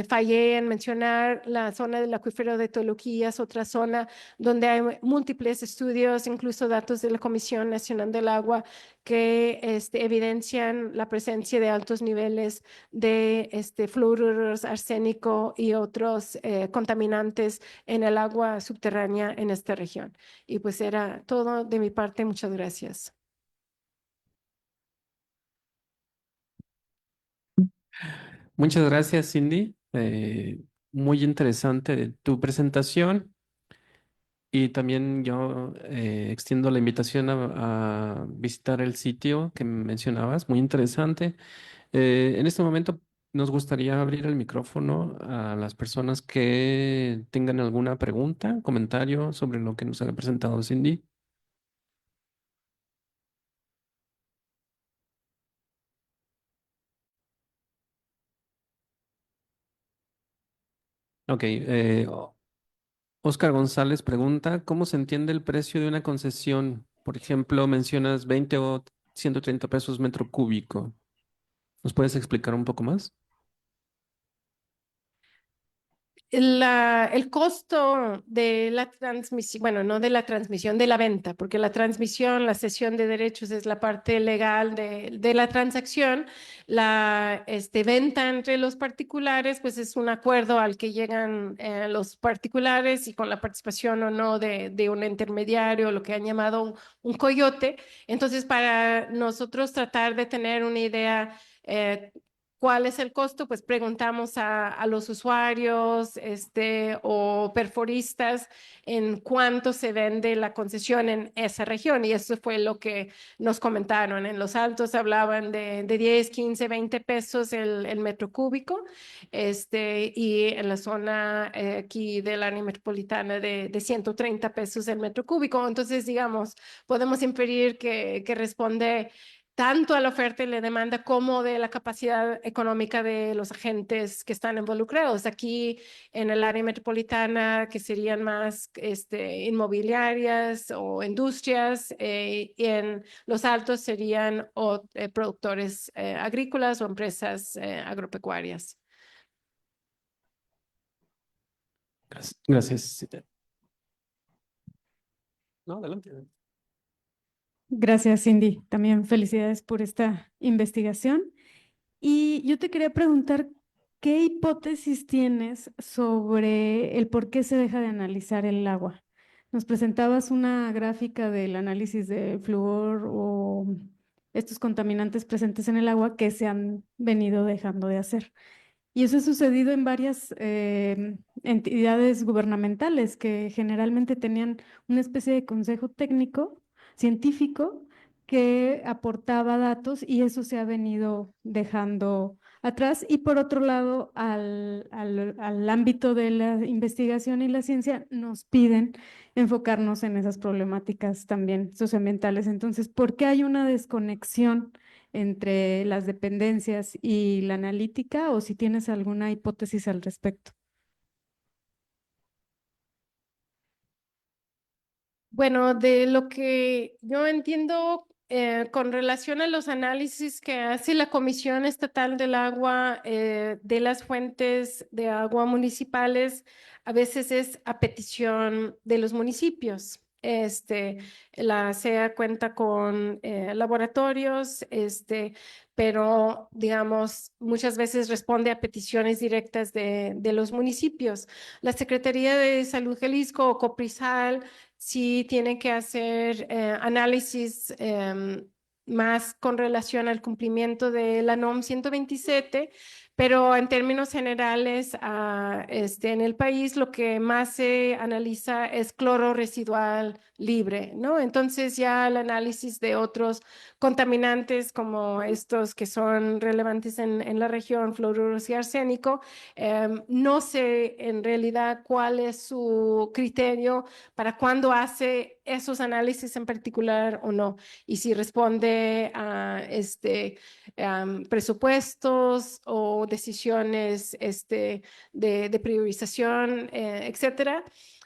fallé en mencionar la zona del acuífero de Toluquillas, otra zona donde hay múltiples estudios, incluso datos de la Comisión Nacional del Agua, que evidencian la presencia de altos niveles de fluoruros, arsénico y otros contaminantes en el agua subterránea en esta región. Y pues era todo de mi parte. Muchas gracias. Muchas gracias, Cindy. Muy interesante tu presentación y también yo extiendo la invitación a visitar el sitio que mencionabas, muy interesante. En este momento nos gustaría abrir el micrófono a las personas que tengan alguna pregunta, comentario sobre lo que nos ha presentado Cindy. Ok, Oscar González pregunta, ¿cómo se entiende el precio de una concesión? Por ejemplo, mencionas 20 o 130 pesos metro cúbico. ¿Nos puedes explicar un poco más? El costo de la transmisión, bueno, no de la transmisión, de la venta, porque la transmisión, la cesión de derechos es la parte legal de la transacción. La venta entre los particulares, pues es un acuerdo al que llegan los particulares y con la participación o no de un intermediario, lo que han llamado un coyote. Entonces, para nosotros tratar de tener una idea ¿cuál es el costo? Pues preguntamos a los usuarios o perforistas en cuánto se vende la concesión en esa región. Y eso fue lo que nos comentaron. En Los Altos hablaban de 10, 15, 20 pesos el metro cúbico. Y en la zona aquí del área metropolitana de 130 pesos el metro cúbico. Entonces, digamos, podemos inferir que responde tanto a la oferta y la demanda como de la capacidad económica de los agentes que están involucrados. Aquí en el área metropolitana, que serían más inmobiliarias o industrias, y en Los Altos serían productores agrícolas o empresas agropecuarias. Gracias. No, adelante. Gracias, Cindy. También felicidades por esta investigación. Y yo te quería preguntar, ¿qué hipótesis tienes sobre el por qué se deja de analizar el agua? Nos presentabas una gráfica del análisis de flúor o estos contaminantes presentes en el agua que se han venido dejando de hacer. Y eso ha sucedido en varias entidades gubernamentales que generalmente tenían una especie de consejo técnico, científico, que aportaba datos y eso se ha venido dejando atrás. Y por otro lado, al ámbito de la investigación y la ciencia, nos piden enfocarnos en esas problemáticas también socioambientales. Entonces, ¿por qué hay una desconexión entre las dependencias y la analítica o si tienes alguna hipótesis al respecto? Bueno, de lo que yo entiendo con relación a los análisis que hace la Comisión Estatal del Agua de las fuentes de agua municipales, a veces es a petición de los municipios. La CEA cuenta con laboratorios, pero digamos, muchas veces responde a peticiones directas de los municipios. La Secretaría de Salud Jalisco o Coprisal sí tienen que hacer análisis más con relación al cumplimiento de la NOM 127, pero en términos generales en el país lo que más se analiza es cloro residual libre, ¿no? Entonces ya el análisis de otros contaminantes como estos que son relevantes en la región, fluoruros y arsénico, no sé en realidad cuál es su criterio para cuándo hace esos análisis en particular o no, y si responde a presupuestos o decisiones de priorización, etcétera.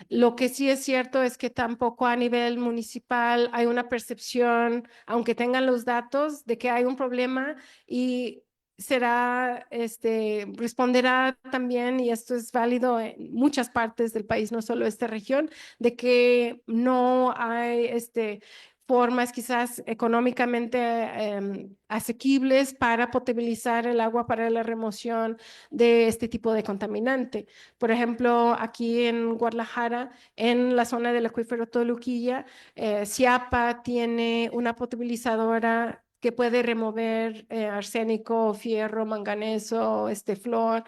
Lo que sí es cierto es que tampoco a nivel municipal hay una percepción, aunque tengan los datos, de que hay un problema y será, responderá también, y esto es válido en muchas partes del país, no solo esta región, de que no hay formas quizás económicamente asequibles para potabilizar el agua para la remoción de este tipo de contaminante. Por ejemplo, aquí en Guadalajara, en la zona del acuífero Toluquilla, Ciapa tiene una potabilizadora que puede remover arsénico, fierro, manganeso, flor,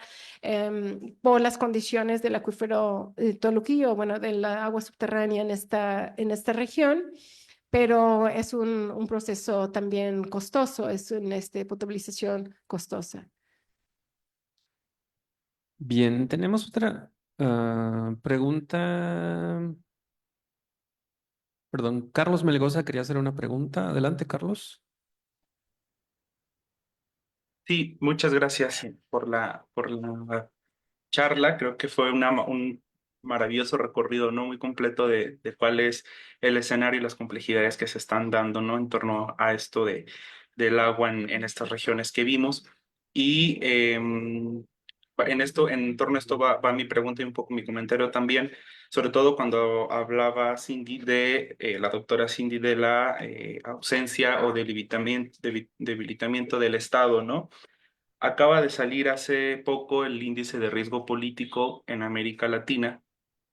por las condiciones del acuífero Toluquillo, bueno, del agua subterránea en esta región, pero es un proceso también costoso, es una potabilización costosa. Bien, tenemos otra pregunta. Perdón, Carlos Melgoza quería hacer una pregunta. Adelante, Carlos. Sí, muchas gracias por la charla. Creo que fue un maravilloso recorrido, ¿no? Muy completo de cuál es el escenario y las complejidades que se están dando, ¿no? En torno a esto del agua en estas regiones que vimos. Y en torno a esto va mi pregunta y un poco mi comentario también, sobre todo cuando hablaba Cindy la doctora Cindy de la ausencia o debilitamiento del Estado, ¿no? Acaba de salir hace poco el índice de riesgo político en América Latina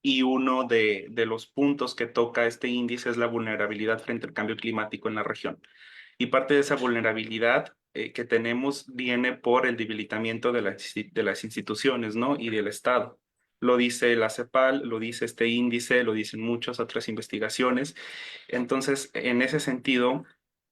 y uno de los puntos que toca este índice es la vulnerabilidad frente al cambio climático en la región. Y parte de esa vulnerabilidad que tenemos viene por el debilitamiento de las instituciones, ¿no? Y del Estado. Lo dice la CEPAL, lo dice este índice, lo dicen muchas otras investigaciones. Entonces, en ese sentido,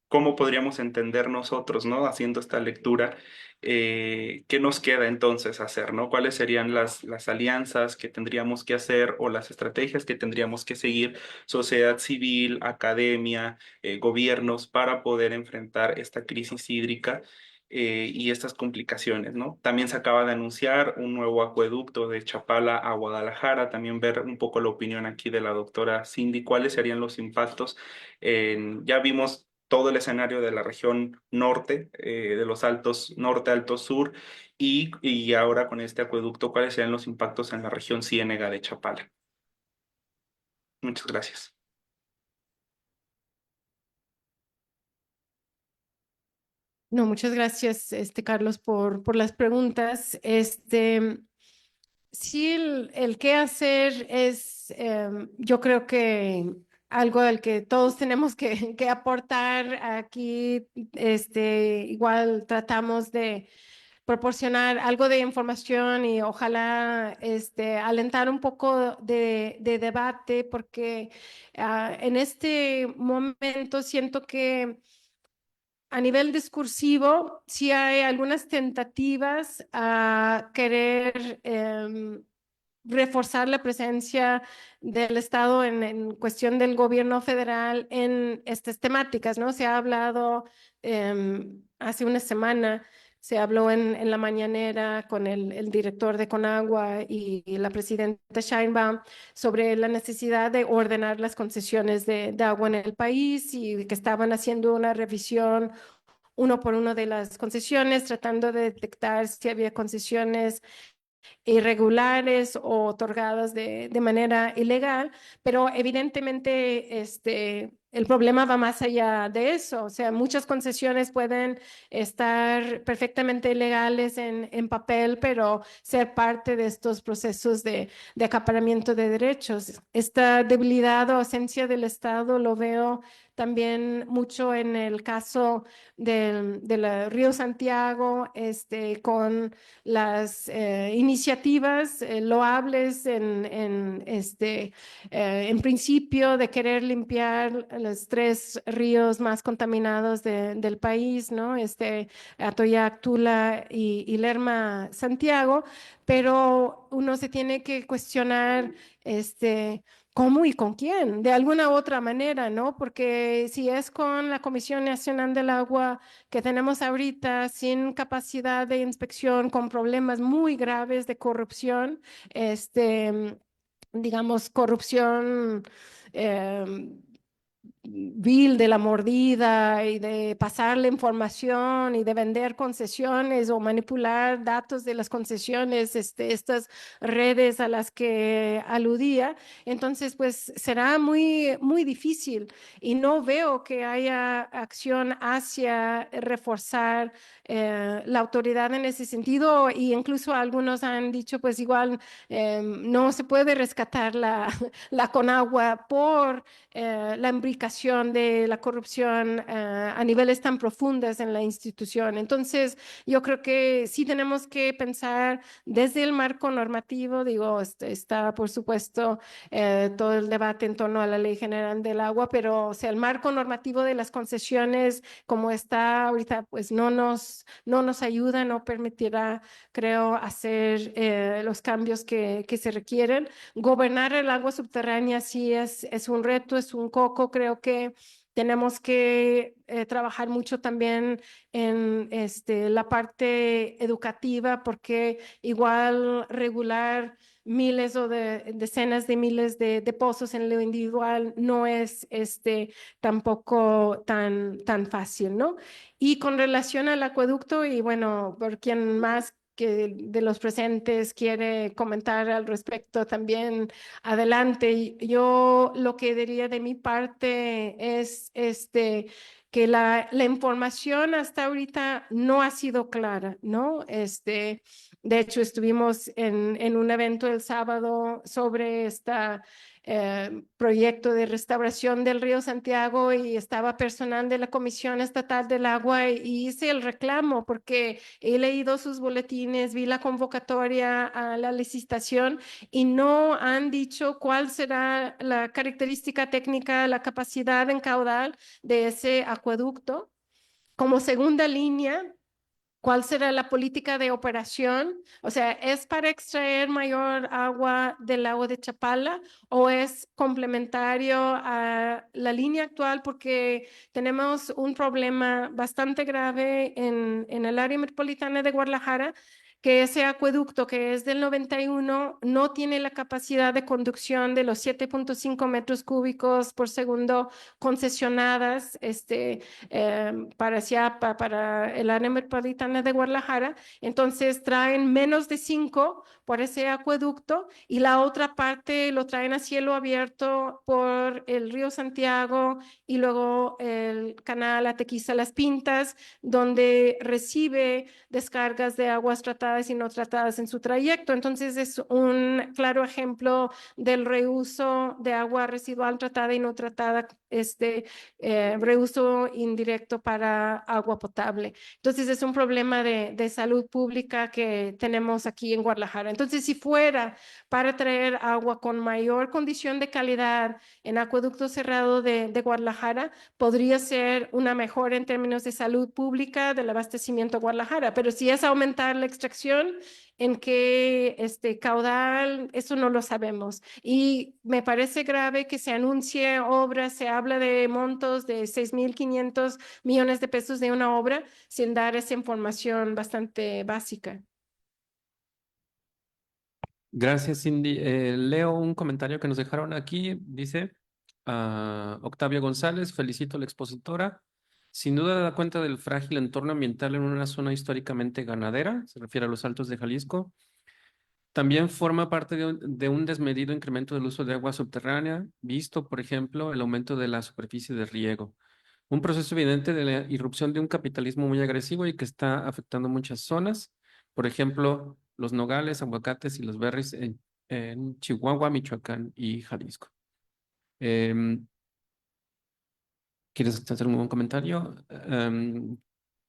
¿cómo podríamos entender nosotros, ¿no? Haciendo esta lectura, ¿qué nos queda entonces hacer, ¿no? ¿Cuáles serían las alianzas que tendríamos que hacer o las estrategias que tendríamos que seguir, sociedad civil, academia, gobiernos, para poder enfrentar esta crisis hídrica? Y estas complicaciones, ¿no? También se acaba de anunciar un nuevo acueducto de Chapala a Guadalajara, también ver un poco la opinión aquí de la doctora Cindy, cuáles serían los impactos. Ya vimos todo el escenario de la región norte, de los altos norte, alto sur, y ahora con este acueducto, ¿cuáles serían los impactos en la región ciénega de Chapala? Muchas gracias. No, muchas gracias, Carlos, por las preguntas. Sí, el qué hacer es, yo creo que algo al que todos tenemos que aportar aquí. Igual tratamos de proporcionar algo de información y ojalá alentar un poco de debate, porque en este momento siento que a nivel discursivo, sí hay algunas tentativas a querer reforzar la presencia del Estado en cuestión del gobierno federal en estas temáticas, ¿no? Se ha hablado hace una semana, se habló en la mañanera con el director de Conagua y la presidenta Sheinbaum sobre la necesidad de ordenar las concesiones de agua en el país y que estaban haciendo una revisión uno por uno de las concesiones, tratando de detectar si había concesiones irregulares o otorgadas de manera ilegal, pero evidentemente el problema va más allá de eso. O sea, muchas concesiones pueden estar perfectamente legales en papel, pero ser parte de estos procesos de acaparamiento de derechos. Esta debilidad o ausencia del Estado lo veo también mucho en el caso del Río Santiago, con las iniciativas loables en principio de querer limpiar los tres ríos más contaminados del país, ¿no? Atoyac, Tula y Lerma, Santiago, pero uno se tiene que cuestionar, ¿cómo y con quién? De alguna u otra manera, ¿no? Porque si es con la Comisión Nacional del Agua que tenemos ahorita, sin capacidad de inspección, con problemas muy graves de corrupción, digamos, corrupción vil de la mordida y de pasarle información y de vender concesiones o manipular datos de las concesiones, estas redes a las que aludía. Entonces, pues será muy, muy difícil y no veo que haya acción hacia reforzar la autoridad en ese sentido, y incluso algunos han dicho, pues igual no se puede rescatar la Conagua por la imbricación de la corrupción a niveles tan profundos en la institución. Entonces, yo creo que sí tenemos que pensar desde el marco normativo. Digo, está por supuesto todo el debate en torno a la Ley General del Agua, pero o sea, el marco normativo de las concesiones como está ahorita, pues no nos ayuda, no permitirá, creo, hacer los cambios que se requieren. Gobernar el agua subterránea sí es un reto, es un coco. Creo que tenemos que trabajar mucho también en la parte educativa, porque igual regular miles o decenas de miles de pozos en lo individual no es tampoco tan fácil, ¿no? Y con relación al acueducto, y bueno, por quien más que de los presentes quiere comentar al respecto también, adelante. Yo lo que diría de mi parte es que la información hasta ahorita no ha sido clara, ¿no? De hecho, estuvimos en un evento el sábado sobre proyecto de restauración del río Santiago, y estaba personal de la Comisión Estatal del Agua y hice el reclamo porque he leído sus boletines, vi la convocatoria a la licitación y no han dicho cuál será la característica técnica, la capacidad en caudal de ese acueducto. Como segunda línea, ¿cuál será la política de operación? O sea, ¿es para extraer mayor agua del lago de Chapala o es complementario a la línea actual? Porque tenemos un problema bastante grave en el área metropolitana de Guadalajara, que ese acueducto, que es del 91, no tiene la capacidad de conducción de los 7.5 metros cúbicos por segundo concesionadas para Chiapas, para el área metropolitana de Guadalajara. Entonces traen menos de 5 por ese acueducto y la otra parte lo traen a cielo abierto por el río Santiago y luego el canal Atequiza Las Pintas, donde recibe descargas de aguas tratadas y no tratadas en su trayecto. Entonces es un claro ejemplo del reuso de agua residual tratada y no tratada, reuso indirecto para agua potable. Entonces es un problema de salud pública que tenemos aquí en Guadalajara. Entonces, si fuera para traer agua con mayor condición de calidad en acueducto cerrado de Guadalajara, podría ser una mejora en términos de salud pública del abastecimiento a Guadalajara. Pero si es aumentar la extracción, ¿en qué caudal? Eso no lo sabemos. Y me parece grave que se anuncie obras, se habla de montos de 6.500 millones de pesos de una obra sin dar esa información bastante básica. Gracias, Cindy. Leo un comentario que nos dejaron aquí. Dice Octavio González, felicito a la expositora. Sin duda da cuenta del frágil entorno ambiental en una zona históricamente ganadera, se refiere a los Altos de Jalisco. También forma parte de un desmedido incremento del uso de agua subterránea, visto, por ejemplo, el aumento de la superficie de riego. Un proceso evidente de la irrupción de un capitalismo muy agresivo y que está afectando muchas zonas, por ejemplo, los nogales, aguacates y los berries en Chihuahua, Michoacán y Jalisco. Em, ¿Quieres hacer un comentario?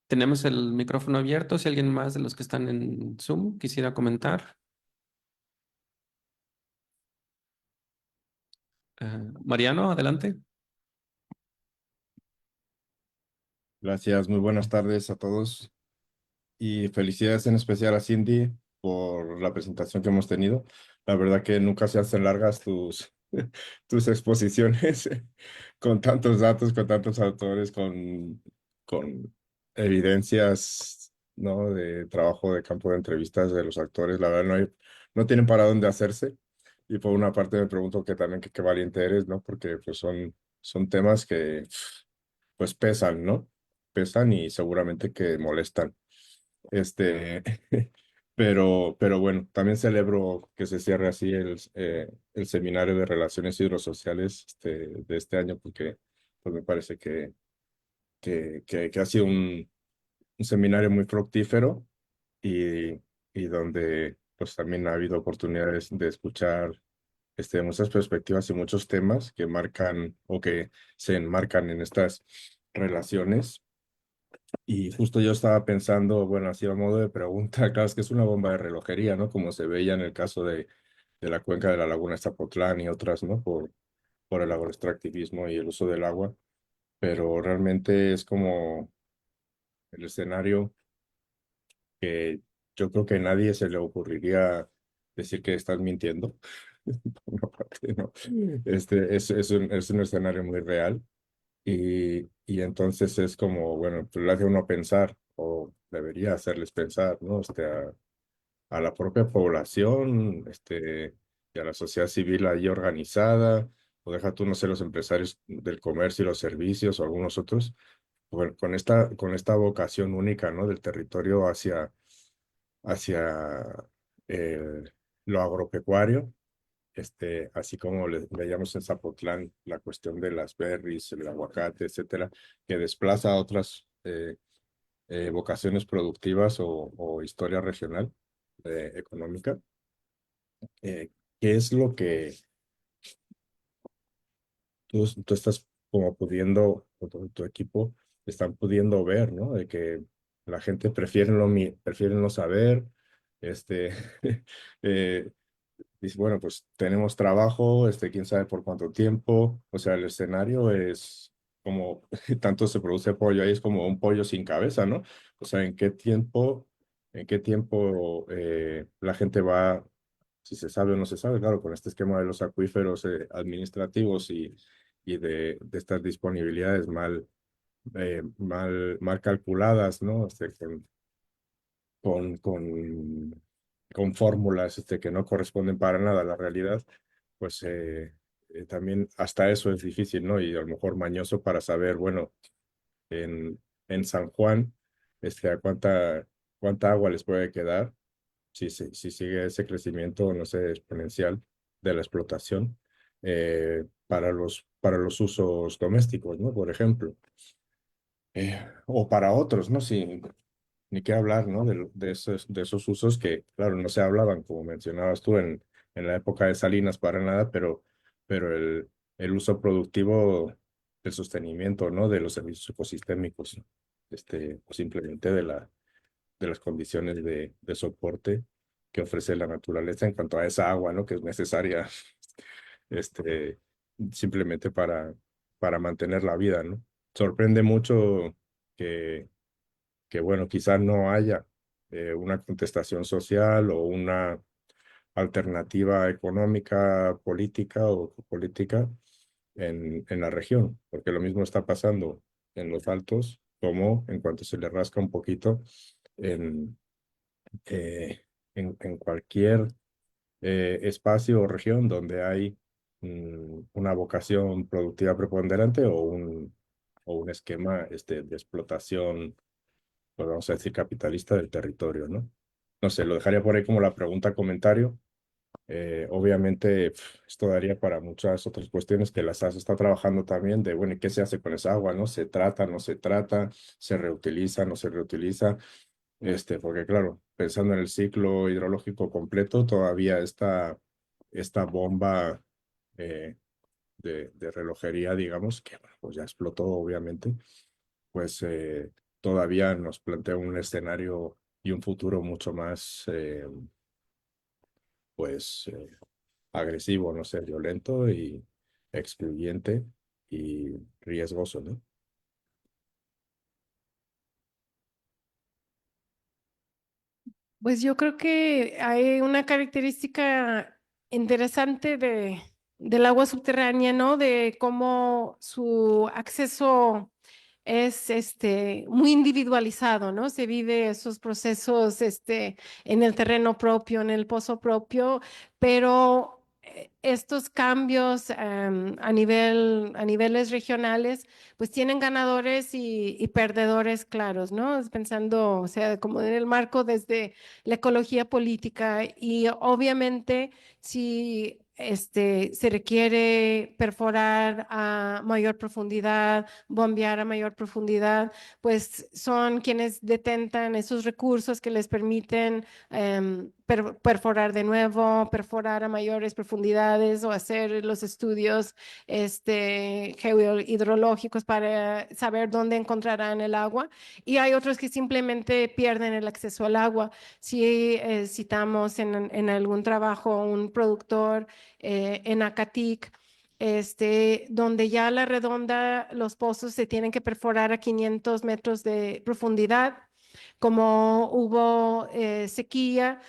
Tenemos el micrófono abierto. Si alguien más de los que están en Zoom quisiera comentar. Mariano, adelante. Gracias, muy buenas tardes a todos y felicidades en especial a Cindy por la presentación que hemos tenido. La verdad que nunca se hacen largas tus exposiciones con tantos datos, con tantos autores, con evidencias, ¿no? De trabajo de campo de entrevistas de los actores. La verdad no tienen para dónde hacerse. Y por una parte me pregunto que también qué valiente eres, ¿no? Porque pues son son temas que pues pesan, ¿no? Pesan y seguramente que molestan. Este, pero bueno, también celebro que se cierre así el seminario de relaciones hidrosociales de este año, porque pues me parece que ha sido un seminario muy fructífero y, y donde pues también ha habido oportunidades de escuchar muchas perspectivas y muchos temas que marcan o que se enmarcan en estas relaciones. Y justo yo estaba pensando, bueno, así a modo de pregunta, claro, es que es una bomba de relojería, ¿no? Como se veía en el caso de la cuenca de la Laguna Zapotlán y otras, ¿no? Por el agroextractivismo y el uso del agua, pero realmente es como el escenario que yo creo que a nadie se le ocurriría decir que estás mintiendo. Por una parte, ¿no? Es un escenario muy real y entonces es como, bueno, pues le hace uno pensar o debería hacerles pensar, ¿no? A la propia población, y a la sociedad civil ahí organizada, o deja tú, no sé, los empresarios del comercio y los servicios o algunos otros, bueno, con esta vocación única, ¿no? Del territorio hacia lo agropecuario, así como le veíamos en Zapotlán la cuestión de las berries, el aguacate, etcétera, que desplaza a otras vocaciones productivas o historia regional económica. ¿Qué es lo que tú estás como pudiendo, o tu equipo están pudiendo ver, ¿no? De que la gente prefiere no saber, este, eh, dice, bueno, pues tenemos trabajo, quién sabe por cuánto tiempo, o sea, el escenario es como, tanto se produce pollo ahí, es como un pollo sin cabeza, ¿no? O sea, en qué tiempo la gente va, si se sabe o no se sabe, claro, con este esquema de los acuíferos administrativos y de estas disponibilidades mal calculadas, ¿no? Con, con, con fórmulas que no corresponden para nada a la realidad, pues también hasta eso es difícil, ¿no? Y a lo mejor mañoso para saber, bueno, en San Juan, a cuánta agua les puede quedar si sigue ese crecimiento, no sé, exponencial de la explotación para los usos domésticos, ¿no? Por ejemplo. O para otros, ¿no? Sí, ni qué hablar, ¿no? De esos usos que, claro, no se hablaban, como mencionabas tú, en la época de Salinas para nada, pero el uso productivo del sostenimiento, ¿no? De los servicios ecosistémicos, o simplemente de las condiciones de soporte que ofrece la naturaleza en cuanto a esa agua, ¿no? Que es necesaria, este, simplemente para mantener la vida, ¿no? Sorprende mucho que bueno, quizás no haya una contestación social o una alternativa económica, política o política en la región, porque lo mismo está pasando en los altos como en cuanto se le rasca un poquito en, eh, en cualquier espacio o región donde hay una vocación productiva preponderante o un esquema de explotación, pues vamos a decir, capitalista del territorio, ¿no? No sé, lo dejaría por ahí como la pregunta, comentario. Obviamente, esto daría para muchas otras cuestiones que la SAS está trabajando también de, bueno, ¿y qué se hace con esa agua, no? ¿Se trata, no se trata? ¿Se reutiliza, no se reutiliza? Porque claro, pensando en el ciclo hidrológico completo, todavía esta bomba eh, de relojería, digamos, que bueno, pues ya explotó, obviamente, pues todavía nos plantea un escenario y un futuro mucho más, pues, agresivo, no sé, violento y excluyente y riesgoso, ¿no? Pues yo creo que hay una característica interesante del agua subterránea, ¿no? De cómo su acceso es muy individualizado, ¿no? Se vive esos procesos en el terreno propio, en el pozo propio, pero estos cambios a niveles regionales, pues tienen ganadores y perdedores claros, ¿no? Pensando, o sea, como en el marco desde la ecología política y obviamente si se requiere perforar a mayor profundidad, bombear a mayor profundidad, pues son quienes detentan esos recursos que les permiten perforar de nuevo, perforar a mayores profundidades o hacer los estudios geohidrológicos para saber dónde encontrarán el agua. Y hay otros que simplemente pierden el acceso al agua. Si citamos en algún trabajo un productor en Acatic, donde ya a la redonda los pozos se tienen que perforar a 500 metros de profundidad. Como hubo sequía,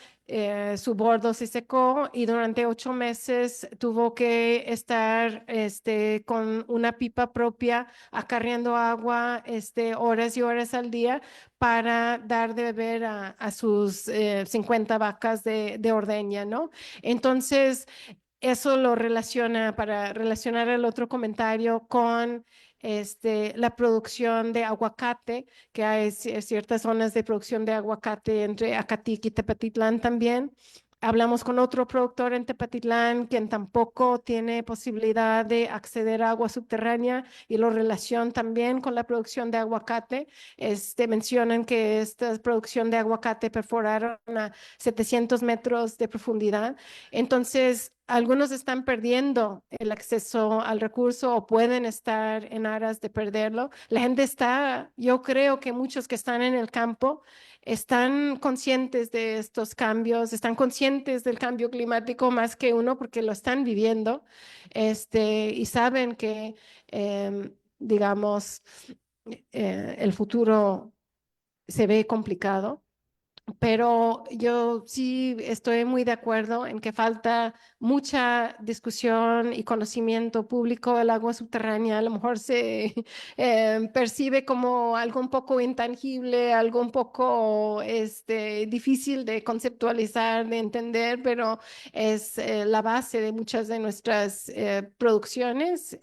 su bordo se secó y durante 8 meses tuvo que estar con una pipa propia acarreando agua horas y horas al día para dar de beber a sus 50 vacas de ordeña, ¿no? Entonces, eso lo relaciona, para relacionar el otro comentario con la producción de aguacate, que hay ciertas zonas de producción de aguacate entre Acatic y Tepatitlán también. Hablamos con otro productor en Tepatitlán, quien tampoco tiene posibilidad de acceder a agua subterránea y lo relaciona también con la producción de aguacate. Mencionan que esta producción de aguacate perforaron a 700 metros de profundidad. Entonces, algunos están perdiendo el acceso al recurso o pueden estar en aras de perderlo. La gente está, yo creo que muchos que están en el campo están conscientes de estos cambios, están conscientes del cambio climático más que uno porque lo están viviendo, y saben que, digamos, el futuro se ve complicado. Pero yo sí estoy muy de acuerdo en que falta mucha discusión y conocimiento público del agua subterránea. A lo mejor se percibe como algo un poco intangible, algo un poco difícil de conceptualizar, de entender, pero es la base de muchas de nuestras producciones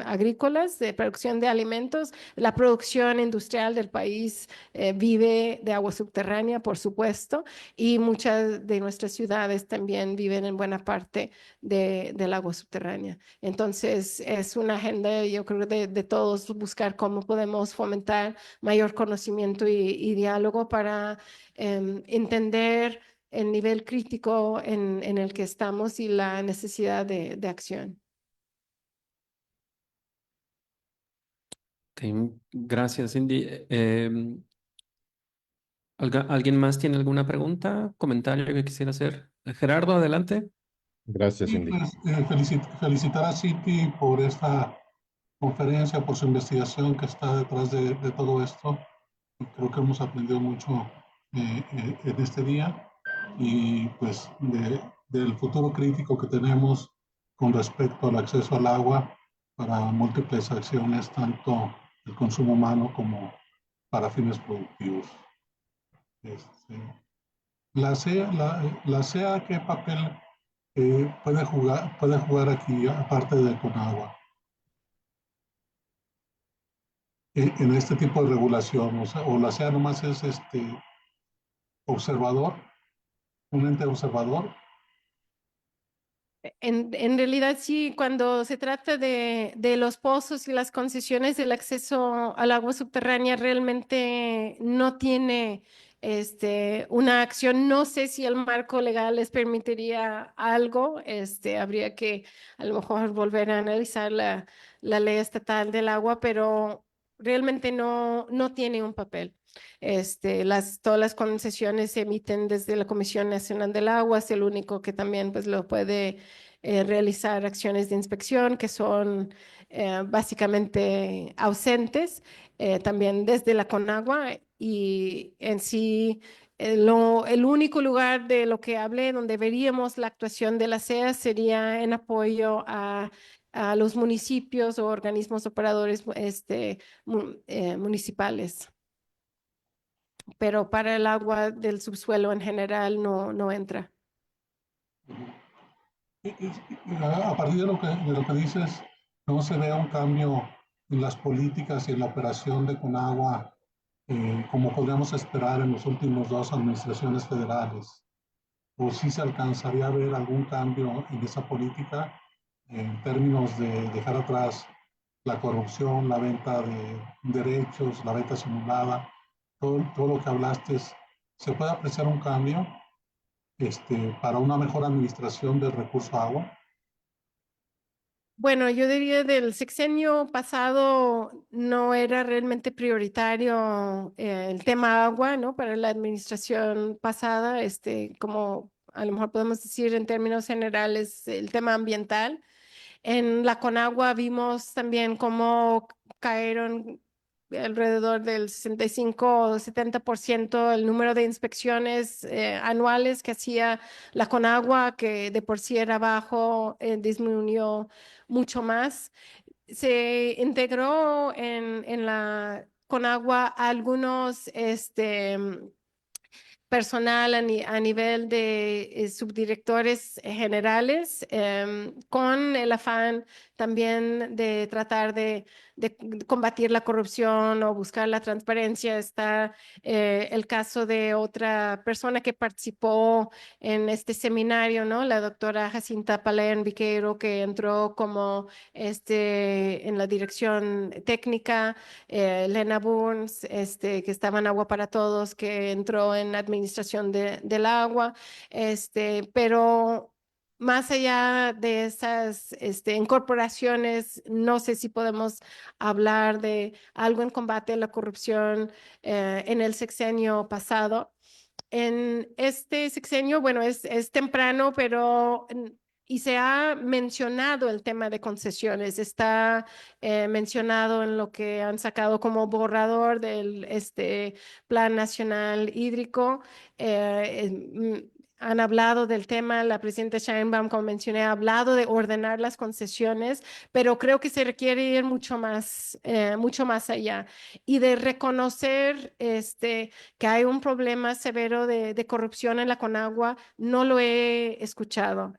agrícolas, de producción de alimentos. La producción industrial del país vive de agua subterránea, por supuesto, y muchas de nuestras ciudades también viven en buena parte del agua subterránea. Entonces, es una agenda, yo creo, de todos buscar cómo podemos fomentar mayor conocimiento y diálogo para entender el nivel crítico en el que estamos y la necesidad de acción. Ok, gracias, Cindy. ¿Alguien más tiene alguna pregunta, comentario que quisiera hacer? Gerardo, adelante. Gracias, Y Cindy. pues felicitar a Citi por esta conferencia, por su investigación que está detrás de todo esto. Y creo que hemos aprendido mucho en este día y pues del futuro crítico que tenemos con respecto al acceso al agua para múltiples acciones, tanto el consumo humano como para fines productivos. Este, la CEA, ¿qué papel puede jugar aquí, aparte de Conagua, en este tipo de regulación? O la CEA nomás es observador, un ente observador. En realidad sí, cuando se trata de los pozos y las concesiones del acceso al agua subterránea, realmente no tiene una acción. No sé si el marco legal les permitiría algo. Habría que a lo mejor volver a analizar la ley estatal del agua, pero realmente no tiene un papel. Todas las concesiones se emiten desde la Comisión Nacional del Agua, es el único que también pues, lo puede realizar acciones de inspección que son básicamente ausentes, también desde la Conagua y en sí el único lugar de lo que hablé donde veríamos la actuación de la CEA sería en apoyo a los municipios o organismos operadores municipales, pero para el agua del subsuelo en general no entra. A partir de lo que dices, no se ve un cambio en las políticas y en la operación de Conagua como podríamos esperar en los últimos dos administraciones federales. ¿O si se alcanzaría a ver algún cambio en esa política en términos de dejar atrás la corrupción, la venta de derechos, la venta simulada, todo lo que hablaste? ¿Se puede apreciar un cambio para una mejor administración del recurso agua? Bueno, yo diría del sexenio pasado no era realmente prioritario el tema agua, ¿no? Para la administración pasada, como a lo mejor podemos decir en términos generales, el tema ambiental. En la Conagua vimos también cómo cayeron alrededor del 65 o 70% el número de inspecciones anuales que hacía la Conagua, que de por sí era bajo, disminuyó mucho más. Se integró en la Conagua algunos personal a nivel de subdirectores generales, con el afán también de tratar de combatir la corrupción o buscar la transparencia. Está el caso de otra persona que participó en este seminario, ¿no? La doctora Jacinta Palermo Viqueiro, que entró como en la dirección técnica, Lena Burns, que estaba en Agua para Todos, que entró en administración del agua, pero más allá de esas incorporaciones, no sé si podemos hablar de algo en combate a la corrupción en el sexenio pasado. En este sexenio, bueno, es temprano, pero y se ha mencionado el tema de concesiones, está mencionado en lo que han sacado como borrador del Plan Nacional Hídrico. Han hablado del tema, la presidenta Sheinbaum, como mencioné, ha hablado de ordenar las concesiones, pero creo que se requiere ir mucho más allá y de reconocer que hay un problema severo de corrupción en la Conagua. No lo he escuchado.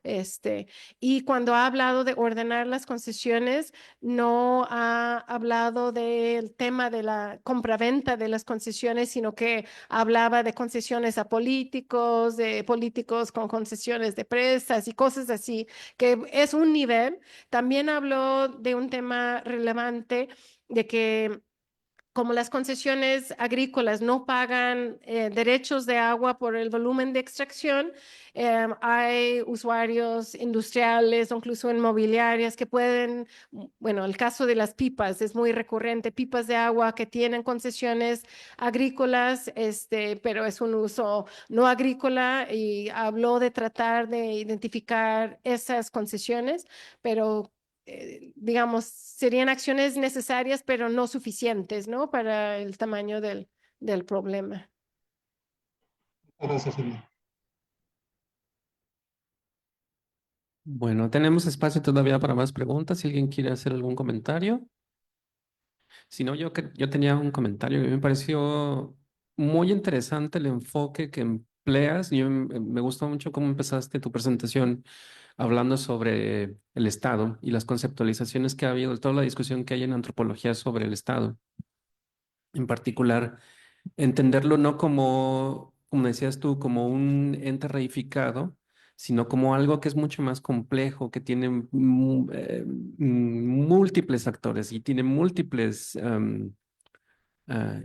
Y cuando ha hablado de ordenar las concesiones, no ha hablado del tema de la compraventa de las concesiones, sino que hablaba de concesiones a políticos, de políticos con concesiones de presas y cosas así, que es un nivel. También habló de un tema relevante de que como las concesiones agrícolas no pagan derechos de agua por el volumen de extracción, hay usuarios industriales o incluso inmobiliarias que pueden, bueno, el caso de las pipas es muy recurrente, pipas de agua que tienen concesiones agrícolas, pero es un uso no agrícola, y habló de tratar de identificar esas concesiones, pero digamos, serían acciones necesarias, pero no suficientes, ¿no? Para el tamaño del problema. Gracias, Silvia. Bueno, tenemos espacio todavía para más preguntas. Si alguien quiere hacer algún comentario. Si no, yo tenía un comentario que me pareció muy interesante el enfoque que empleas. Me gustó mucho cómo empezaste tu presentación hablando sobre el Estado y las conceptualizaciones que ha habido, toda la discusión que hay en antropología sobre el Estado. En particular, entenderlo no como, como decías tú, como un ente reificado, sino como algo que es mucho más complejo, que tiene múltiples actores y tiene múltiples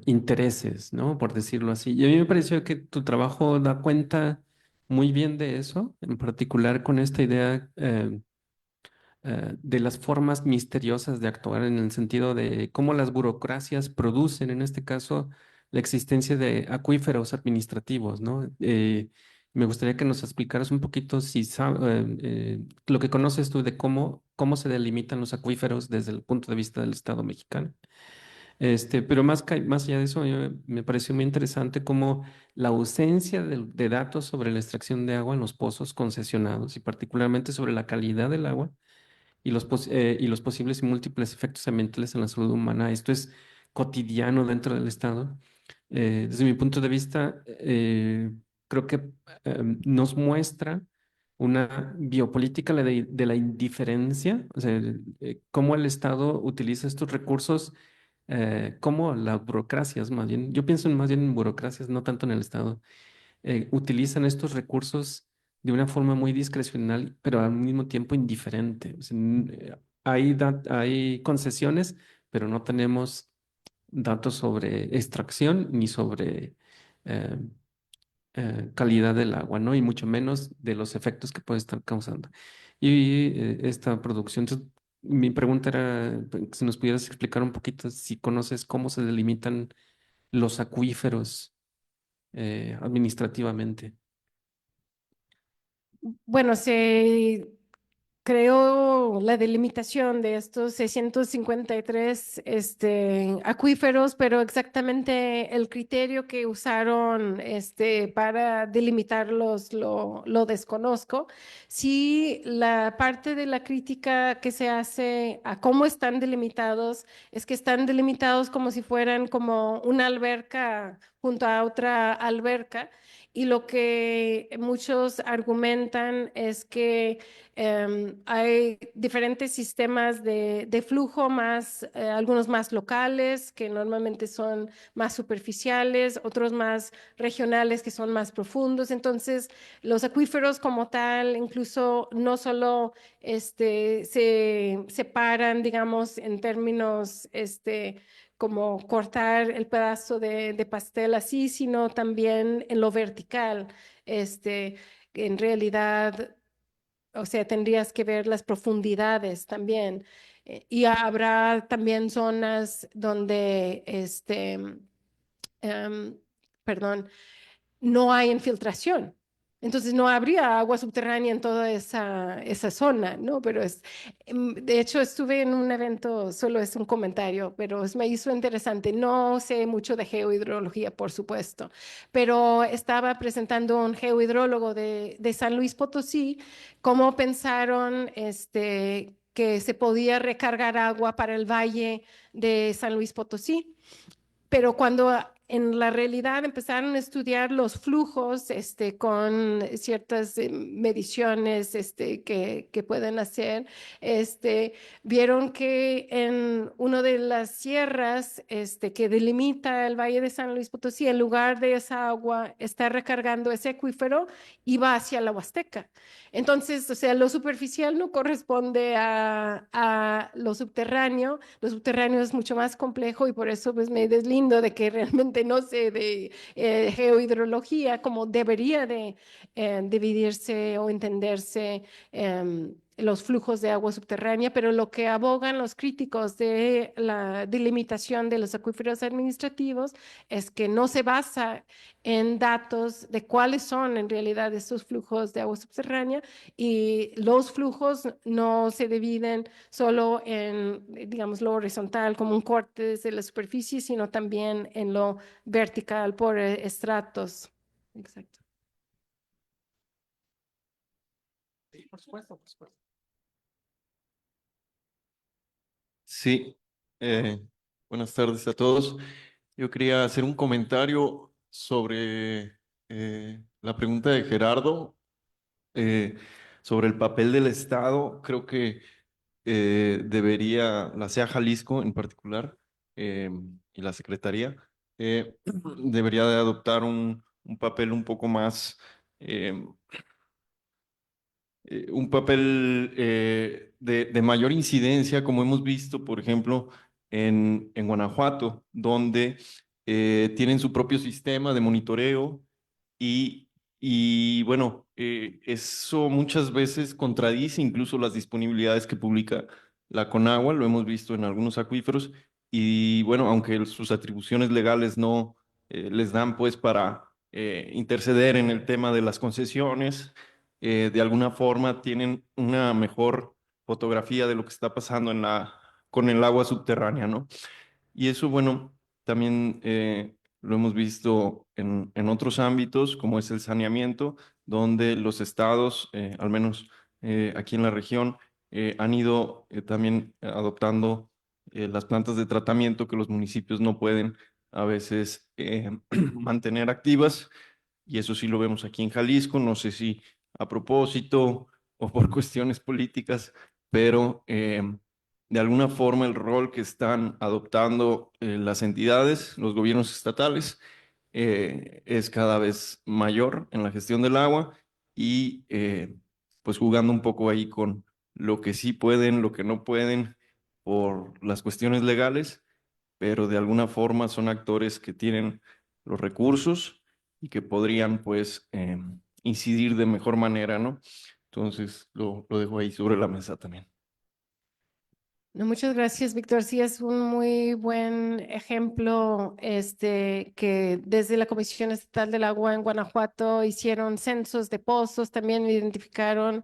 intereses, ¿no? Por decirlo así. Y a mí me pareció que tu trabajo da cuenta muy bien de eso, en particular con esta idea de las formas misteriosas de actuar en el sentido de cómo las burocracias producen, en este caso, la existencia de acuíferos administrativos, ¿no? Me gustaría que nos explicaras un poquito si lo que conoces tú de cómo se delimitan los acuíferos desde el punto de vista del Estado mexicano. Pero más allá de eso, me pareció muy interesante cómo la ausencia de datos sobre la extracción de agua en los pozos concesionados y particularmente sobre la calidad del agua y los posibles y múltiples efectos ambientales en la salud humana. Esto es cotidiano dentro del Estado. Desde mi punto de vista, creo que nos muestra una biopolítica de la indiferencia, o sea, cómo el Estado utiliza estos recursos, cómo las burocracias, más bien, yo pienso más bien en burocracias, no tanto en el Estado, utilizan estos recursos de una forma muy discrecional, pero al mismo tiempo indiferente. O sea, hay concesiones, pero no tenemos datos sobre extracción ni sobre eh, calidad del agua, ¿no? Y mucho menos de los efectos que puede estar causando. Y esta producción, entonces, mi pregunta era si nos pudieras explicar un poquito si conoces cómo se delimitan los acuíferos administrativamente. Bueno, se creó la delimitación de estos 653 acuíferos, pero exactamente el criterio que usaron para delimitarlos lo desconozco. Sí, la parte de la crítica que se hace a cómo están delimitados es que están delimitados como si fueran como una alberca junto a otra alberca. Y lo que muchos argumentan es que hay diferentes sistemas de flujo, algunos más locales, que normalmente son más superficiales, otros más regionales, que son más profundos. Entonces, los acuíferos como tal, incluso no solo se separan, digamos, en términos como cortar el pedazo de pastel así, sino también en lo vertical. En realidad, o sea, tendrías que ver las profundidades también. Y habrá también zonas donde, em, perdón, no hay infiltración. Entonces no habría agua subterránea en toda esa zona, ¿no? Pero de hecho estuve en un evento, solo es un comentario, pero me hizo interesante. No sé mucho de geohidrología, por supuesto, pero estaba presentando un geohidrólogo de San Luis Potosí, cómo pensaron que se podía recargar agua para el valle de San Luis Potosí. Pero cuando en la realidad empezaron a estudiar los flujos con ciertas mediciones que pueden hacer, vieron que en una de las sierras que delimita el Valle de San Luis Potosí, en lugar de esa agua está recargando ese acuífero y va hacia la Huasteca. Entonces, o sea, lo superficial no corresponde a lo subterráneo es mucho más complejo y por eso pues me deslindo de que realmente no sé de geohidrología como debería de dividirse o entenderse los flujos de agua subterránea, pero lo que abogan los críticos de la delimitación de los acuíferos administrativos es que no se basa en datos de cuáles son en realidad estos flujos de agua subterránea y los flujos no se dividen solo en, digamos, lo horizontal como un corte desde la superficie, sino también en lo vertical por estratos. Exacto. Sí, por supuesto, por supuesto. Sí, buenas tardes a todos. Yo quería hacer un comentario sobre la pregunta de Gerardo sobre el papel del Estado. Creo que la CEA Jalisco en particular y la Secretaría debería de adoptar un papel un poco más un papel de mayor incidencia, como hemos visto, por ejemplo, en Guanajuato, donde tienen su propio sistema de monitoreo y bueno, eso muchas veces contradice incluso las disponibilidades que publica la Conagua, lo hemos visto en algunos acuíferos, y bueno, aunque sus atribuciones legales no les dan pues para interceder en el tema de las concesiones, de alguna forma tienen una mejor fotografía de lo que está pasando con el agua subterránea, ¿no? Y eso, bueno, también lo hemos visto en otros ámbitos, como es el saneamiento, donde los estados, al menos aquí en la región, han ido también adoptando las plantas de tratamiento que los municipios no pueden a veces mantener activas. Y eso sí lo vemos aquí en Jalisco. No sé si a propósito o por cuestiones políticas, pero de alguna forma el rol que están adoptando las entidades, los gobiernos estatales, es cada vez mayor en la gestión del agua y pues jugando un poco ahí con lo que sí pueden, lo que no pueden por las cuestiones legales, pero de alguna forma son actores que tienen los recursos y que podrían pues incidir de mejor manera, ¿no? Entonces lo dejo ahí sobre la mesa también. No, muchas gracias, Víctor. Sí, es un muy buen ejemplo que desde la Comisión Estatal del Agua en Guanajuato hicieron censos de pozos, también identificaron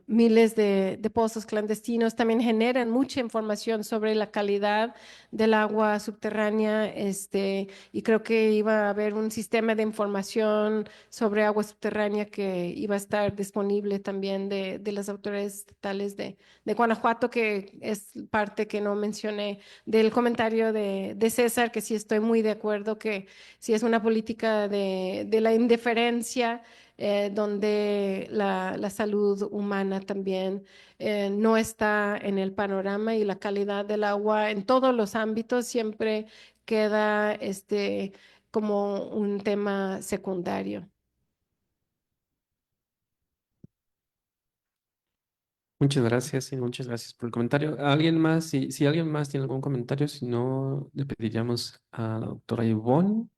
miles de pozos clandestinos, también generan mucha información sobre la calidad del agua subterránea, y creo que iba a haber un sistema de información sobre agua subterránea que iba a estar disponible también de las autoridades estatales de Guanajuato, que es parte que no mencioné del comentario de César, que sí estoy muy de acuerdo que sí es una política de la indiferencia, donde la salud humana también no está en el panorama y la calidad del agua en todos los ámbitos siempre queda como un tema secundario. Muchas gracias y muchas gracias por el comentario. ¿Alguien más? Si alguien más tiene algún comentario, si no, le pediríamos a la doctora Ivonne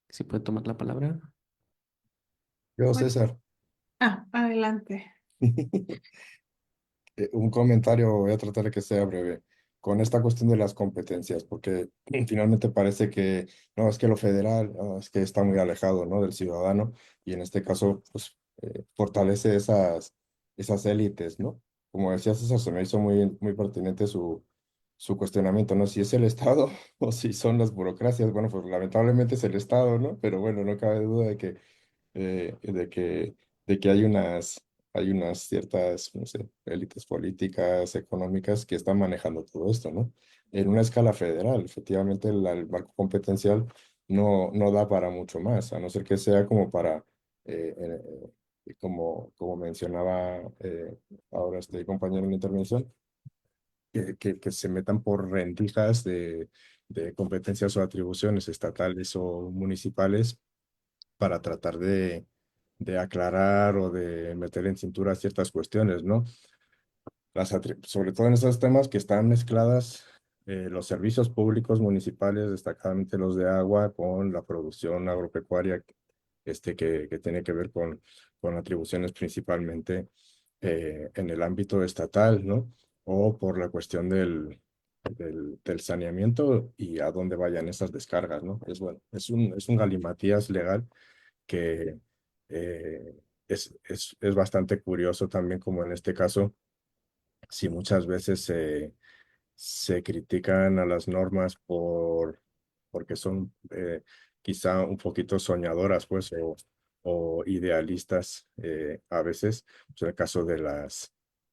si puede tomar la palabra. Yo, Bueno, César, adelante. un comentario, voy a tratar de que sea breve, con esta cuestión de las competencias, porque finalmente parece que no, es que lo federal, no, es que está muy alejado, ¿no?, del ciudadano, y en este caso, pues, fortalece esas élites, ¿no? Como decía César, se me hizo muy pertinente su cuestionamiento, ¿no? Si es el Estado o si son las burocracias. Bueno, pues lamentablemente es el Estado, ¿no? Pero bueno, no cabe duda eh, de que, de que hay unas ciertas, no sé, élites políticas, económicas que están manejando todo esto, ¿no? En una escala federal, efectivamente, el marco competencial no da para mucho más, a no ser que sea como para, como mencionaba ahora este compañero en la intervención, que se metan por rendijas de competencias o atribuciones estatales o municipales para tratar de aclarar o de meter en cintura ciertas cuestiones, ¿no? Sobre todo en esos temas que están mezcladas los servicios públicos municipales, destacadamente los de agua, con la producción agropecuaria, que tiene que ver con atribuciones principalmente en el ámbito estatal, ¿no? O por la cuestión del saneamiento y a dónde vayan esas descargas, ¿no? Bueno, es un galimatías legal que es bastante curioso también, como en este caso, si muchas veces se critican a las normas porque son quizá un poquito soñadoras, pues, o idealistas a veces, pues, en el caso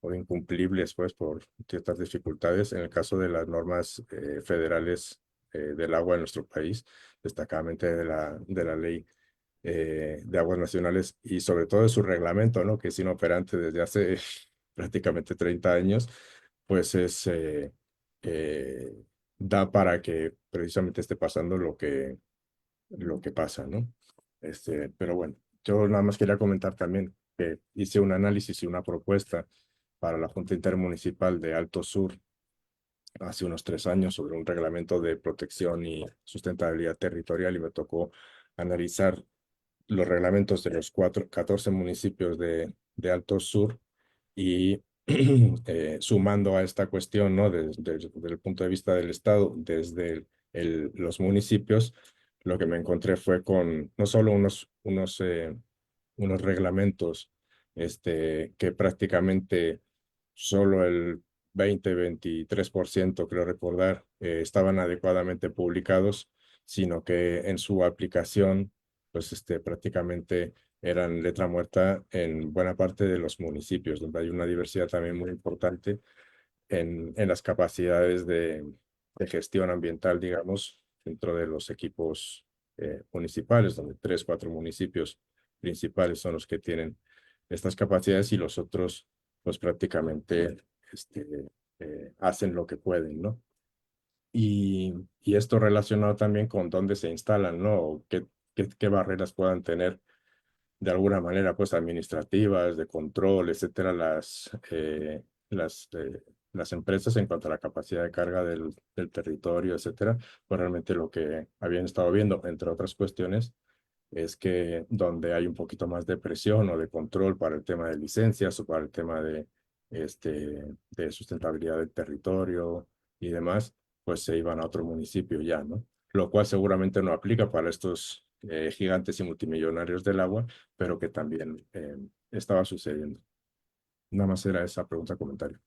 o incumplibles, pues, por ciertas dificultades, en el caso de las normas federales del agua en nuestro país, destacadamente de la ley de aguas nacionales y sobre todo de su reglamento, ¿no?, que es inoperante desde hace prácticamente 30 años, pues eh, da para que precisamente esté pasando lo que pasa, ¿no? Pero bueno, yo nada más quería comentar también que hice un análisis y una propuesta para la Junta Intermunicipal de Alto Sur hace unos 3 años sobre un reglamento de protección y sustentabilidad territorial, y me tocó analizar los reglamentos de los 14 municipios de Alto Sur y sumando a esta cuestión, ¿no?, desde el punto de vista del Estado, desde los municipios, lo que me encontré fue con no solo unos reglamentos que prácticamente solo el 23%, creo recordar, estaban adecuadamente publicados, sino que en su aplicación, pues prácticamente eran letra muerta en buena parte de los municipios, donde hay una diversidad también muy importante en las capacidades de gestión ambiental, digamos, dentro de los equipos municipales, donde 3, 4 municipios principales son los que tienen estas capacidades y los otros pues prácticamente hacen lo que pueden, ¿no? Y esto relacionado también con dónde se instalan, ¿no? O qué barreras puedan tener de alguna manera, pues administrativas, de control, etcétera, las empresas en cuanto a la capacidad de carga del territorio, etcétera, pues realmente lo que habían estado viendo, entre otras cuestiones, es que donde hay un poquito más de presión o de control para el tema de licencias o para el tema de sustentabilidad del territorio y demás, pues se iban a otro municipio ya, ¿no? Lo cual seguramente no aplica para estos gigantes y multimillonarios del agua, pero que también estaba sucediendo. Nada más era esa pregunta, comentario.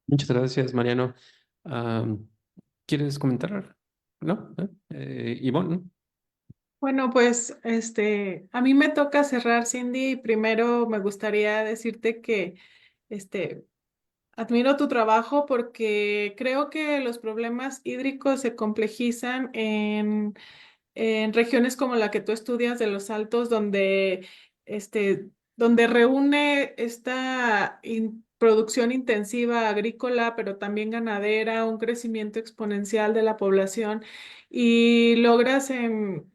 Muchas gracias, Mariano. ¿Quieres comentar? ¿No? Ivonne. Bueno, pues a mí me toca cerrar, Cindy, y primero me gustaría decirte que este, admiro tu trabajo porque creo que los problemas hídricos se complejizan en regiones como la que tú estudias de los Altos, donde reúne esta producción intensiva agrícola, pero también ganadera, un crecimiento exponencial de la población y logras en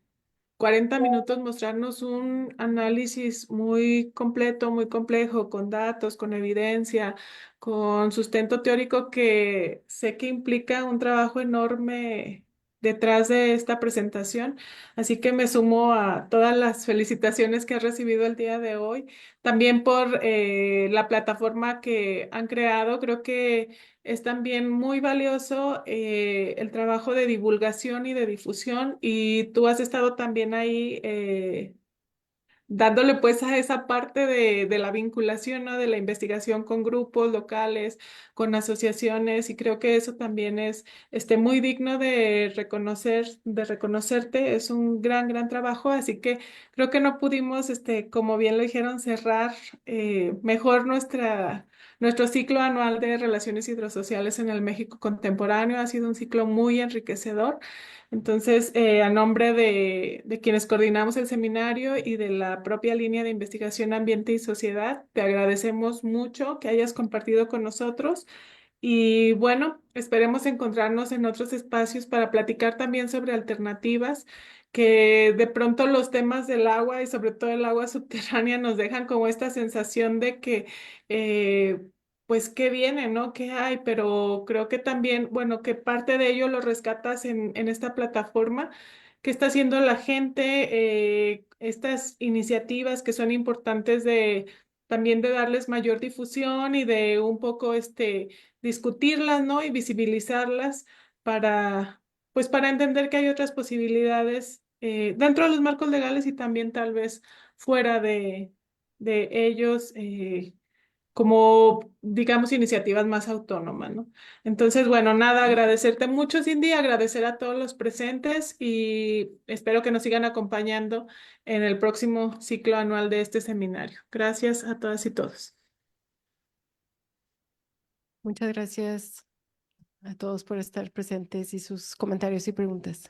40 minutos mostrarnos un análisis muy completo, muy complejo, con datos, con evidencia, con sustento teórico que sé que implica un trabajo enorme detrás de esta presentación. Así que me sumo a todas las felicitaciones que has recibido el día de hoy. También por la plataforma que han creado. Creo que es también muy valioso el trabajo de divulgación y de difusión y tú has estado también ahí dándole pues a esa parte de la vinculación, ¿no? De la investigación con grupos locales, con asociaciones y creo que eso también es muy digno de reconocerte, es un gran, gran trabajo, así que creo que no pudimos, como bien lo dijeron, cerrar mejor nuestro ciclo anual de relaciones hidrosociales en el México contemporáneo. Ha sido un ciclo muy enriquecedor. Entonces, a nombre de quienes coordinamos el seminario y de la propia línea de investigación Ambiente y Sociedad, te agradecemos mucho que hayas compartido con nosotros y bueno, esperemos encontrarnos en otros espacios para platicar también sobre alternativas que de pronto los temas del agua y sobre todo el agua subterránea nos dejan como esta sensación de que eh, pues qué viene, ¿no? ¿Qué hay? Pero creo que también, bueno, que parte de ello lo rescatas en esta plataforma. ¿Qué está haciendo la gente? Estas iniciativas que son importantes de también de darles mayor difusión y de un poco discutirlas, ¿no? Y visibilizarlas para, pues para entender que hay otras posibilidades dentro de los marcos legales y también tal vez fuera de ellos, como, digamos, iniciativas más autónomas, ¿no? Entonces, bueno, nada, agradecerte mucho, Cindy, agradecer a todos los presentes y espero que nos sigan acompañando en el próximo ciclo anual de este seminario. Gracias a todas y todos. Muchas gracias a todos por estar presentes y sus comentarios y preguntas.